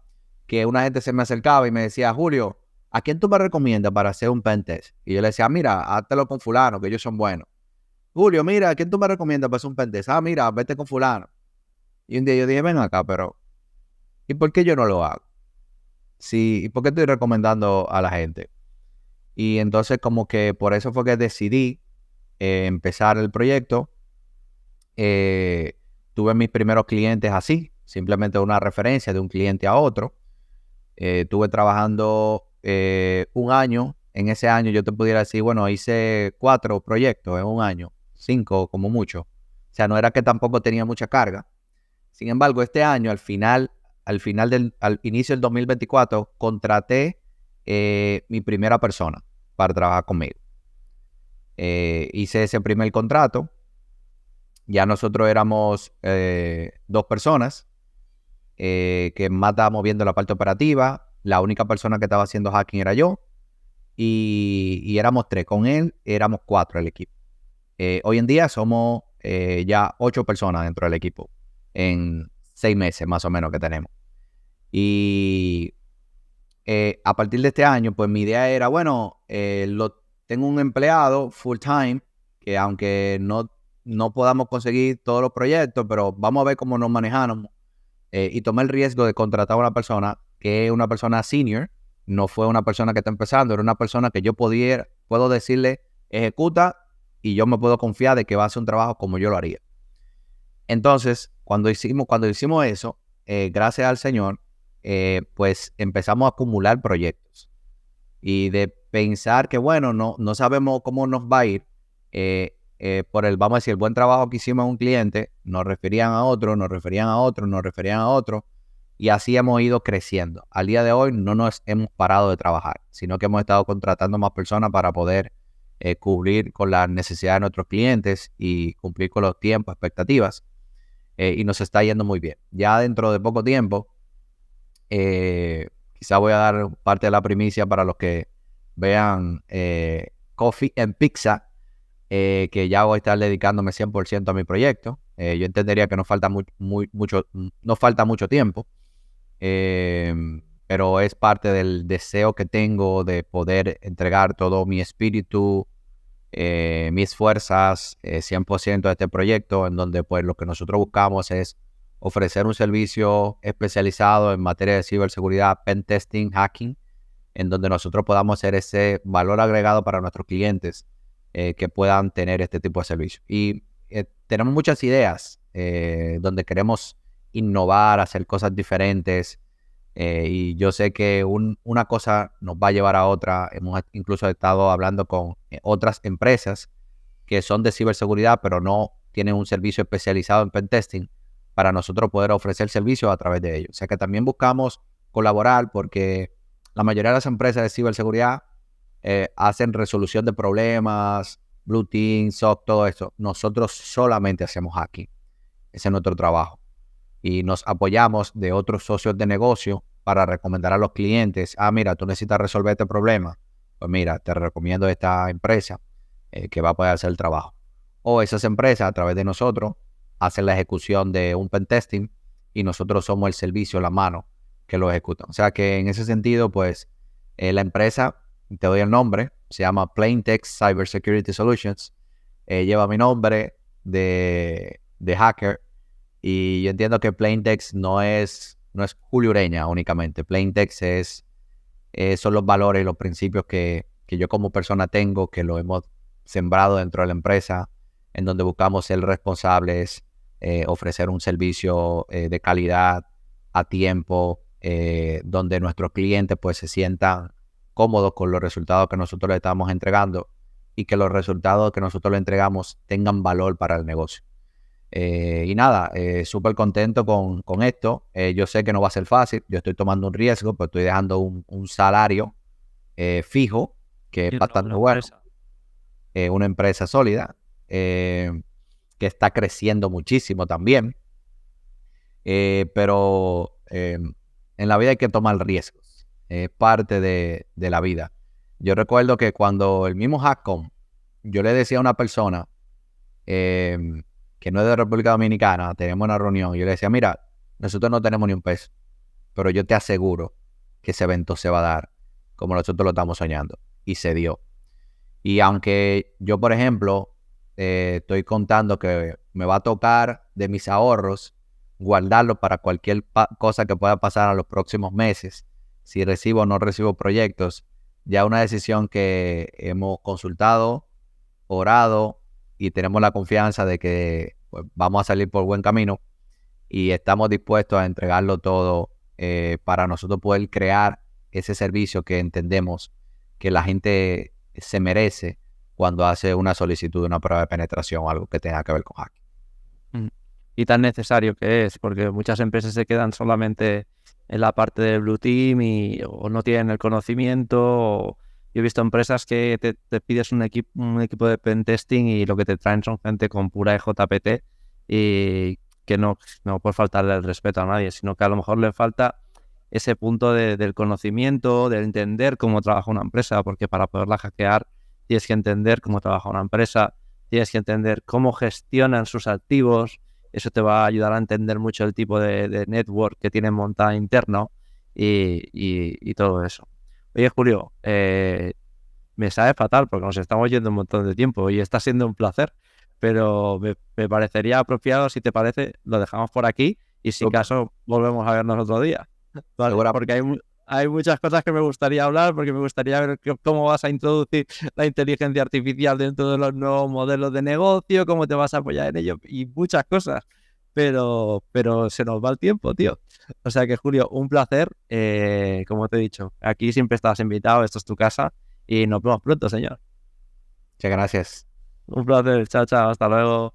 Speaker 3: que una gente se me acercaba y me decía, Julio, ¿a quién tú me recomiendas para hacer un pen test? Y yo le decía, mira, háztelo con fulano, que ellos son buenos. Julio, mira, ¿a quién tú me recomiendas para hacer un pen test? Ah, mira, vete con fulano. Y un día yo dije, ven acá, pero ¿y por qué yo no lo hago? Sí, ¿y por qué estoy recomendando a la gente? Y entonces como que por eso fue que decidí empezar el proyecto. Tuve mis primeros clientes así, simplemente una referencia de un cliente a otro. Estuve trabajando un año. En ese año yo te pudiera decir, bueno, hice 4 proyectos en un año, 5 como mucho. O sea, no era que tampoco tenía mucha carga. Sin embargo, este año, al inicio del 2024, contraté mi primera persona para trabajar conmigo. Hice ese primer contrato. Ya nosotros éramos 2 personas que más estábamos viendo la parte operativa. La única persona que estaba haciendo hacking era yo. Y éramos 3. Con él éramos 4 el equipo. Hoy en día somos ya 8 personas dentro del equipo. En 6 meses más o menos que tenemos. Y a partir de este año, pues mi idea era, bueno, tengo un empleado full time que aunque no podamos conseguir todos los proyectos, pero vamos a ver cómo nos manejamos. Y tomé el riesgo de contratar a una persona que es una persona senior. No fue una persona que está empezando, era una persona que yo puedo decirle, ejecuta, y yo me puedo confiar de que va a hacer un trabajo como yo lo haría. Entonces, cuando hicimos eso, gracias al Señor, pues empezamos a acumular proyectos. Y de pensar que, bueno, no sabemos cómo nos va a ir, vamos a decir, el buen trabajo que hicimos a un cliente, nos referían a otro, nos referían a otro, nos referían a otro, y así hemos ido creciendo. Al día de hoy no nos hemos parado de trabajar, sino que hemos estado contratando más personas para poder cubrir con las necesidades de nuestros clientes y cumplir con los tiempos, expectativas, y nos está yendo muy bien. Ya dentro de poco tiempo, quizá voy a dar parte de la primicia para los que vean Coffee and Pizza, que ya voy a estar dedicándome 100% a mi proyecto. Yo entendería que nos falta mucho tiempo, pero es parte del deseo que tengo de poder entregar todo mi espíritu, mis fuerzas, 100% a este proyecto, en donde pues lo que nosotros buscamos es ofrecer un servicio especializado en materia de ciberseguridad, pen testing, hacking, en donde nosotros podamos hacer ese valor agregado para nuestros clientes que puedan tener este tipo de servicio. Y tenemos muchas ideas donde queremos innovar, hacer cosas diferentes, y yo sé que una cosa nos va a llevar a otra. Hemos incluso estado hablando con otras empresas que son de ciberseguridad, pero no tienen un servicio especializado en pentesting para nosotros poder ofrecer servicios a través de ellos. O sea que también buscamos colaborar porque la mayoría de las empresas de ciberseguridad hacen resolución de problemas, Blue Team, SOC, todo eso. Nosotros solamente hacemos hacking. Ese es nuestro trabajo. Y nos apoyamos de otros socios de negocio para recomendar a los clientes, mira, tú necesitas resolver este problema. pues mira, te recomiendo esta empresa que va a poder hacer el trabajo. O esas empresas a través de nosotros hacen la ejecución de un pentesting y nosotros somos el servicio, la mano que lo ejecutan. O sea que en ese sentido, pues la empresa, te doy el nombre, se llama Plaintext Cybersecurity Solutions. Lleva mi nombre de hacker y yo entiendo que Plaintext no es Julio Ureña únicamente. Plaintext son los valores y los principios que yo como persona tengo, que lo hemos sembrado dentro de la empresa, en donde buscamos ser responsables, ofrecer un servicio de calidad a tiempo, donde nuestros clientes pues se sientan cómodos con los resultados que nosotros les estamos entregando y que los resultados que nosotros le entregamos tengan valor para el negocio. Y nada, súper contento con esto. Yo sé que no va a ser fácil, yo estoy tomando un riesgo, pero estoy dejando un salario fijo, que es bastante bueno. Una empresa sólida, que está creciendo muchísimo también. Pero en la vida hay que tomar riesgos, es parte de la vida. Yo recuerdo que cuando el mismo Hackcom, yo le decía a una persona que no es de República Dominicana, tenemos una reunión, y yo le decía, mira, nosotros no tenemos ni un peso, pero yo te aseguro que ese evento se va a dar como nosotros lo estamos soñando. Y se dio. Y aunque yo, por ejemplo, estoy contando que me va a tocar de mis ahorros guardarlo para cualquier cosa que pueda pasar en los próximos meses, si recibo o no recibo proyectos, ya una decisión que hemos consultado, orado y tenemos la confianza de que pues, vamos a salir por buen camino y estamos dispuestos a entregarlo todo para nosotros poder crear ese servicio que entendemos que la gente se merece cuando hace una solicitud de una prueba de penetración o algo que tenga que ver con hacking.
Speaker 2: Y tan necesario que es, porque muchas empresas se quedan solamente en la parte del Blue Team o no tienen el conocimiento. Yo he visto empresas que te pides un equipo de pentesting y lo que te traen son gente con pura EJPT y que no puede faltarle el respeto a nadie, sino que a lo mejor le falta ese punto del conocimiento, de entender cómo trabaja una empresa, porque para poderla hackear tienes que entender cómo trabaja una empresa, tienes que entender cómo gestionan sus activos. Eso te va a ayudar a entender mucho el tipo de network que tienen montada interno y todo eso. Oye, Julio, me sabe fatal porque nos estamos yendo un montón de tiempo y está siendo un placer, pero me parecería apropiado, si te parece, lo dejamos por aquí y si acaso volvemos a vernos otro día. Vale, porque hay muchas cosas que me gustaría hablar, porque me gustaría ver cómo vas a introducir la inteligencia artificial dentro de los nuevos modelos de negocio, cómo te vas a apoyar en ello y muchas cosas. Pero se nos va el tiempo, tío. O sea que, Julio, un placer. Como te he dicho, aquí siempre estás invitado, esto es tu casa y nos vemos pronto, señor.
Speaker 3: Muchas gracias.
Speaker 2: Un placer. Chao, chao. Hasta luego.